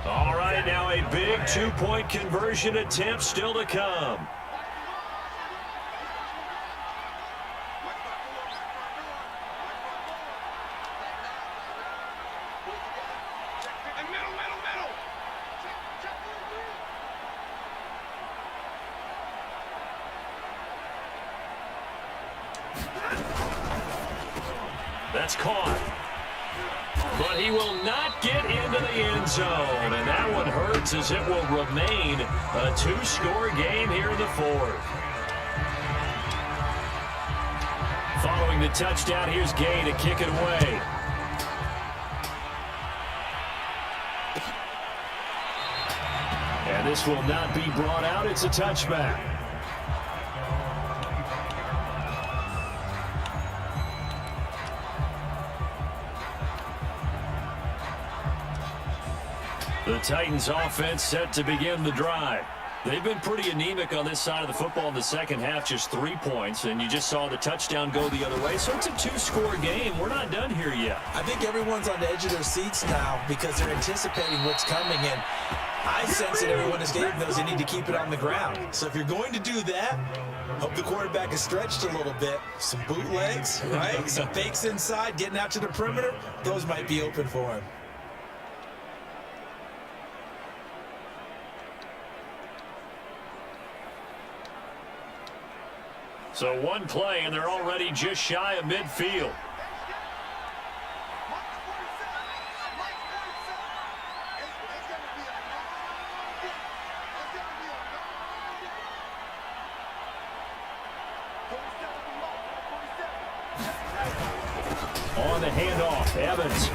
All right, now a big 2-point conversion attempt still to come. That's caught. But he will not get into the end zone, and that one hurts as it will remain a 2-score game here in the 4th. Following the touchdown, here's Gay to kick it away. And this will not be brought out. It's a touchback. The Titans offense set to begin the drive. They've been pretty anemic on this side of the football in the second half, just 3 points, and you just saw the touchdown go the other way. So it's a 2-score game. We're not done here yet. I think everyone's on the edge of their seats now because they're anticipating what's coming, and I sense that everyone is getting knows they need to keep it on the ground. So if you're going to do that, hope the quarterback is stretched a little bit. Some bootlegs, right? Some fakes inside, getting out to the perimeter. Those might be open for him. So one play, and they're already just shy of midfield. On the handoff, Evans.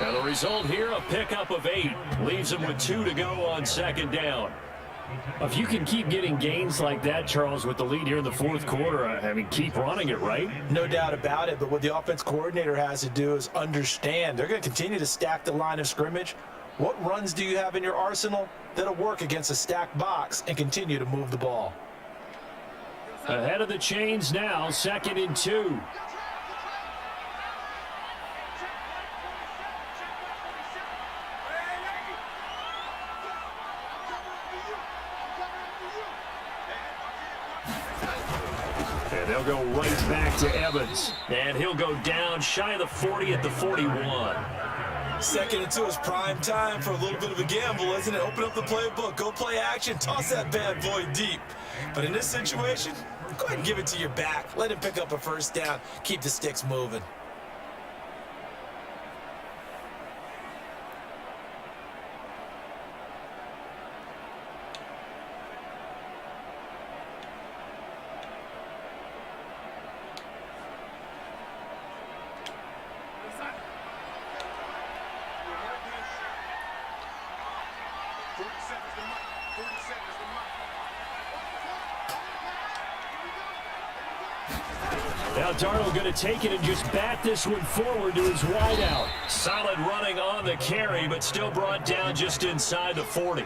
And the result here, a pickup of 8. Leaves him with 2 to go on second down. If you can keep getting gains like that, Charles, with the lead here in the fourth quarter, I mean, keep running it, right? No doubt about it, but what the offense coordinator has to do is understand they're going to continue to stack the line of scrimmage. What runs do you have in your arsenal that'll work against a stacked box and continue to move the ball? Ahead of the chains now, 2nd and 2. And they'll go right back to Evans. And he'll go down shy of the 40 at the 41. 2nd and 2 is prime time for a little bit of a gamble, isn't it? Open up the playbook, go play action, toss that bad boy deep. But in this situation, go ahead and give it to your back. Let him pick up a first down. Keep the sticks moving. Now Darnold going to take it and just bat this one forward to his wideout. Solid running on the carry, but still brought down just inside the 40.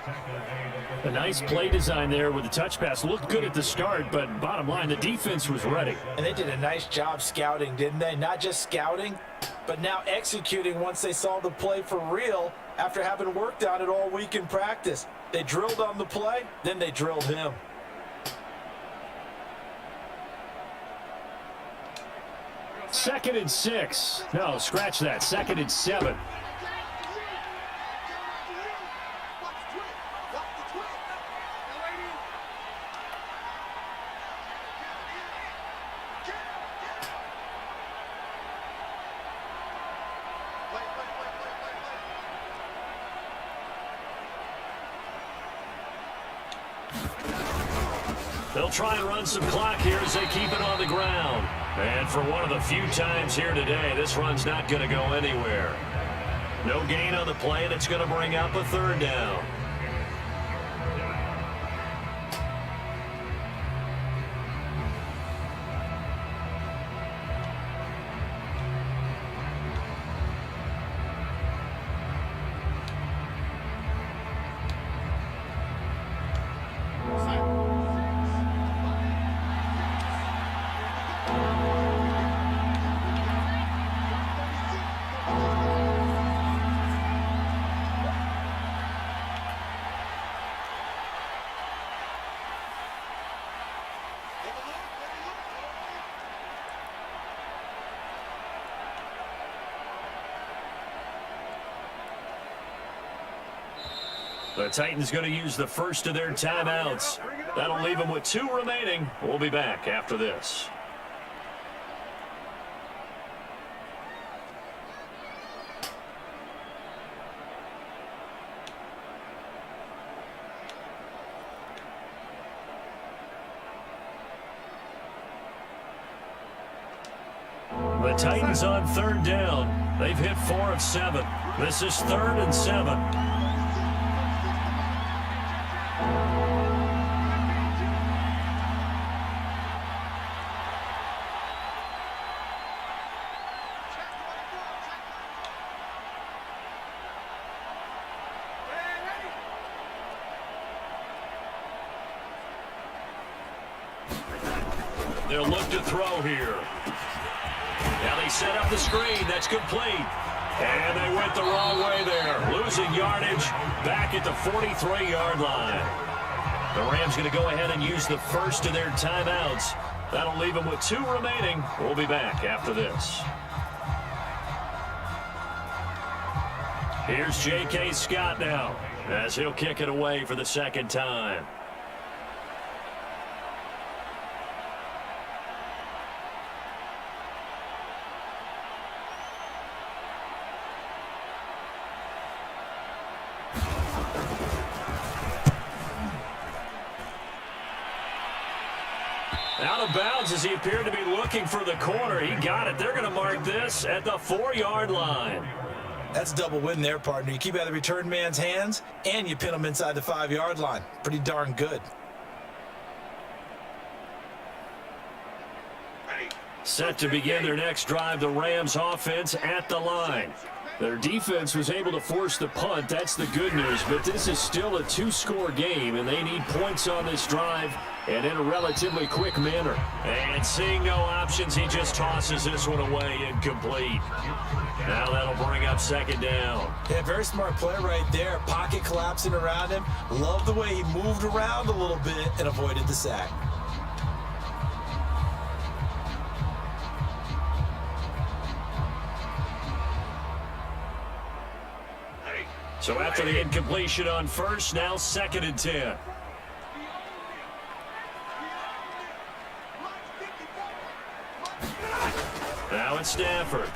A nice play design there with the touch pass. Looked good at the start, but bottom line, the defense was ready. And they did a nice job scouting, didn't they? Not just scouting, but now executing once they saw the play for real after having worked on it all week in practice. They drilled on the play, then they drilled him. Second and 6. No, scratch that. 2nd and 7. They'll try and run some clock here as they keep it on the ground. And for one of the few times here today, this run's not going to go anywhere. No gain on the play, and it's going to bring up a 3rd down. The Titans going to use the first of their timeouts. That'll leave them with 2 remaining. We'll be back after this. The Titans on 3rd down. They've hit 4 of 7. This is 3rd and 7. They'll look to throw here. Now they set up the screen. That's complete. And they went the wrong way there. Losing yardage back at the 43-yard line. The Rams going to go ahead and use the first of their timeouts. That'll leave them with 2 remaining. We'll be back after this. Here's J.K. Scott now as he'll kick it away for the 2nd time. Out of of bounds as he appeared to be looking for the corner. He got it. They're going to mark this at the 4-yard line. That's double win there, partner. You keep out of the return man's hands, and you pin him inside the 5-yard line. Pretty darn good. Set to begin their next drive, the Rams offense at the line. Their defense was able to force the punt. That's the good news, but this is still a 2-score game, and they need points on this drive and in a relatively quick manner. And seeing no options, he just tosses this one away, incomplete. Now that'll bring up second down. Yeah, very smart play right there. Pocket collapsing around him. Love the way he moved around a little bit and avoided the sack. So after the incompletion on first, now 2nd and 10. Now it's Stafford.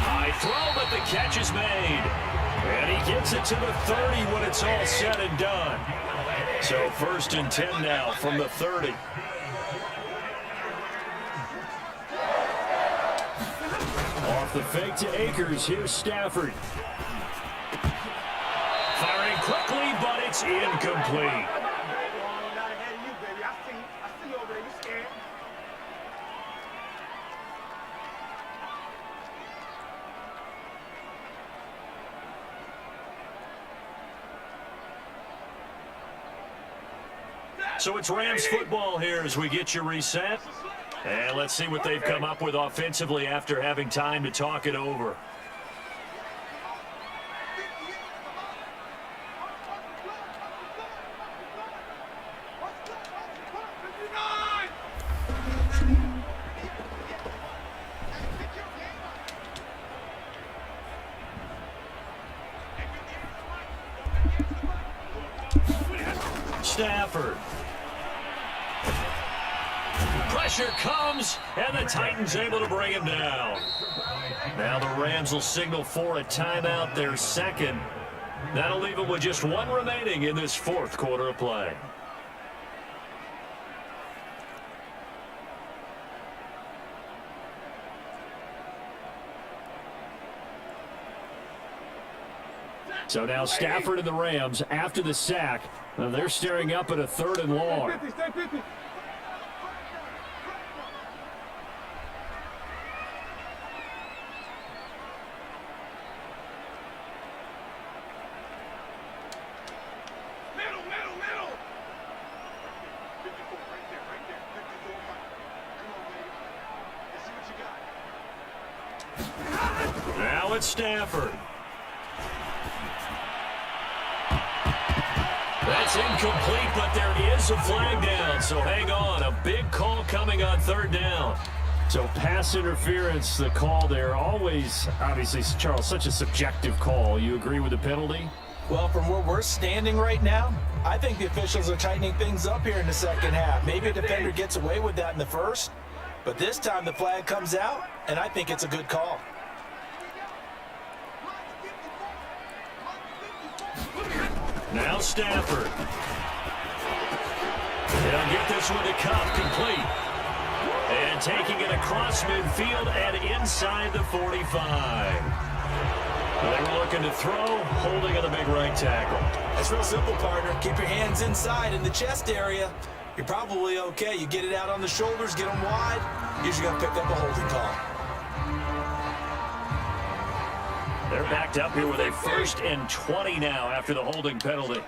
High throw, but the catch is made. And he gets it to the 30 when it's all said and done. So 1st and 10 now from the 30. Off the fake to Akers, here's Stafford. Firing quickly, but it's incomplete. So it's Rams football here as we get you reset. And let's see what they've come up with offensively after having time to talk it over. Stafford. Pressure comes, and the Titans able to bring him down. Now the Rams will signal for a timeout, their 2nd. That'll leave them with just 1 remaining in this 4th quarter of play. So now Stafford and the Rams, after the sack, they're staring up at a 3rd and long. Now it's Stafford. That's incomplete, but there is a flag down, so hang on. A big call coming on 3rd down. So pass interference, the call there. Always, obviously, Charles, such a subjective call. You agree with the penalty? Well, from where we're standing right now, I think the officials are tightening things up here in the 2nd half. Maybe a defender gets away with that in the 1st, but this time the flag comes out, and I think it's a good call. Now Stafford. He'll get this one to Cup, complete. And taking it across midfield and inside the 45. They were looking to throw, holding on the big right tackle. That's real simple, partner. Keep your hands inside in the chest area. You're probably okay. You get it out on the shoulders, get them wide. Usually going to pick up a holding call. They're backed up here with a 1st and 20 now after the holding penalty.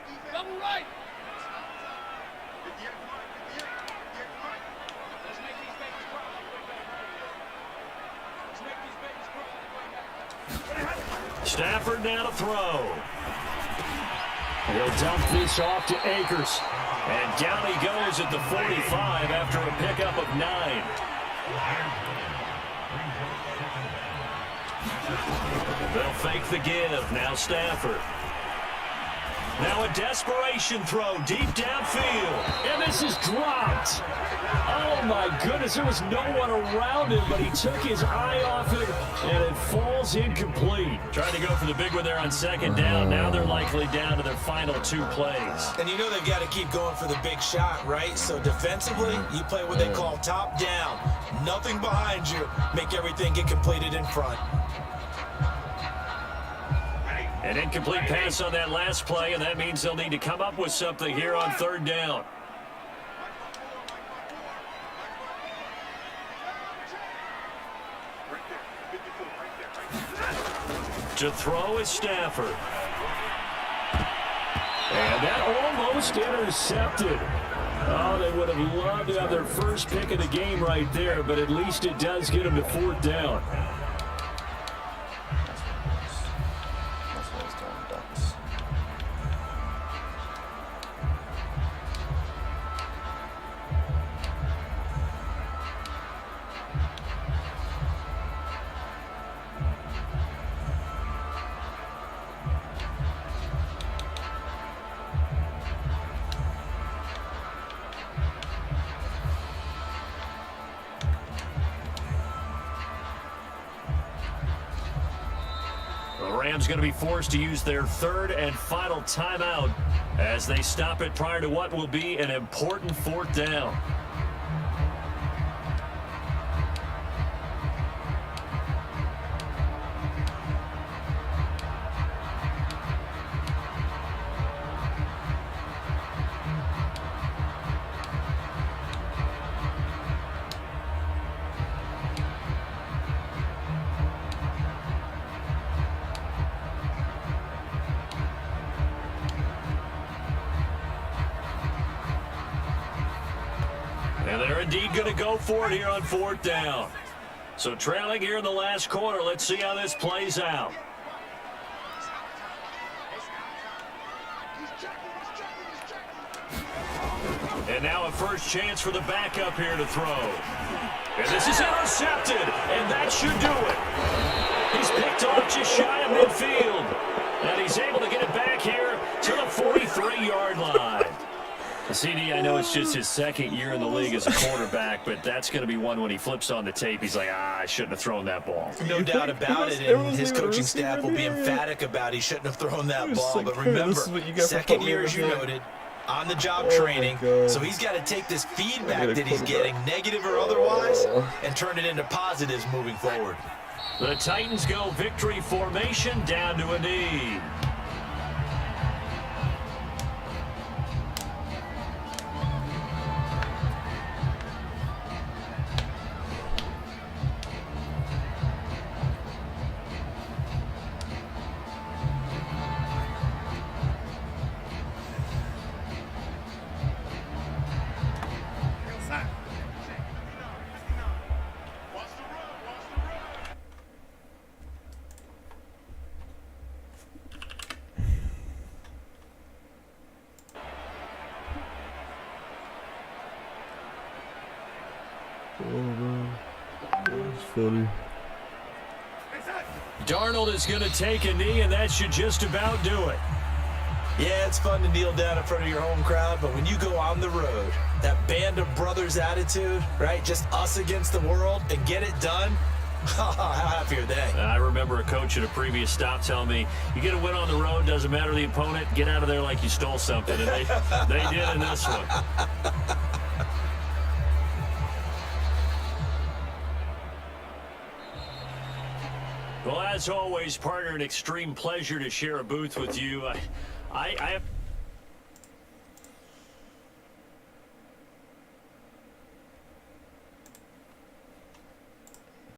Stafford now to throw. He'll dump this off to Akers. And down he goes at the 45 after a pickup of 9. They'll fake the give. Now Stafford. Now a desperation throw deep downfield. And this is dropped. Oh, my goodness. There was no one around him, but he took his eye off it, and it falls incomplete. Trying to go for the big one there on second down. Now they're likely down to their final 2 plays. And you know they've got to keep going for the big shot, right? So defensively, you play what they call top down. Nothing behind you. Make everything get completed in front. An incomplete pass on that last play, and that means they'll need to come up with something here on third down. To throw is Stafford. And that almost intercepted. Oh, they would have loved to have their first pick of the game right there, but at least it does get them to fourth down. The Rams going to be forced to use their third and final timeout as they stop it prior to what will be an important fourth down. And they're indeed going to go for it here on fourth down. So trailing here in the last quarter, let's see how this plays out. And now a first chance for the backup here to throw. And this is intercepted, and that should do it. He's picked off just shy of midfield. And he's able to get it back here to the 43-yard line. CD, I know it's just his second year in the league as a quarterback, but that's going to be one when he flips on the tape. He's like, I shouldn't have thrown that ball. No doubt about it, and his coaching staff will be emphatic about he shouldn't have thrown that ball. But remember, second year, as you noted, on-the-job training, so he's got to take this feedback that he's getting, negative or otherwise, and turn it into positives moving forward. The Titans go victory formation down to a knee. Funny. Darnold is going to take a knee, and that should just about do it. Yeah, it's fun to kneel down in front of your home crowd, but when you go on the road, that band of brothers attitude, right, just us against the world, and get it done, how happy are they? I remember a coach at a previous stop telling me, you get a win on the road, doesn't matter the opponent, get out of there like you stole something, and they did in this one. Well, as always, partner, an extreme pleasure to share a booth with you. I have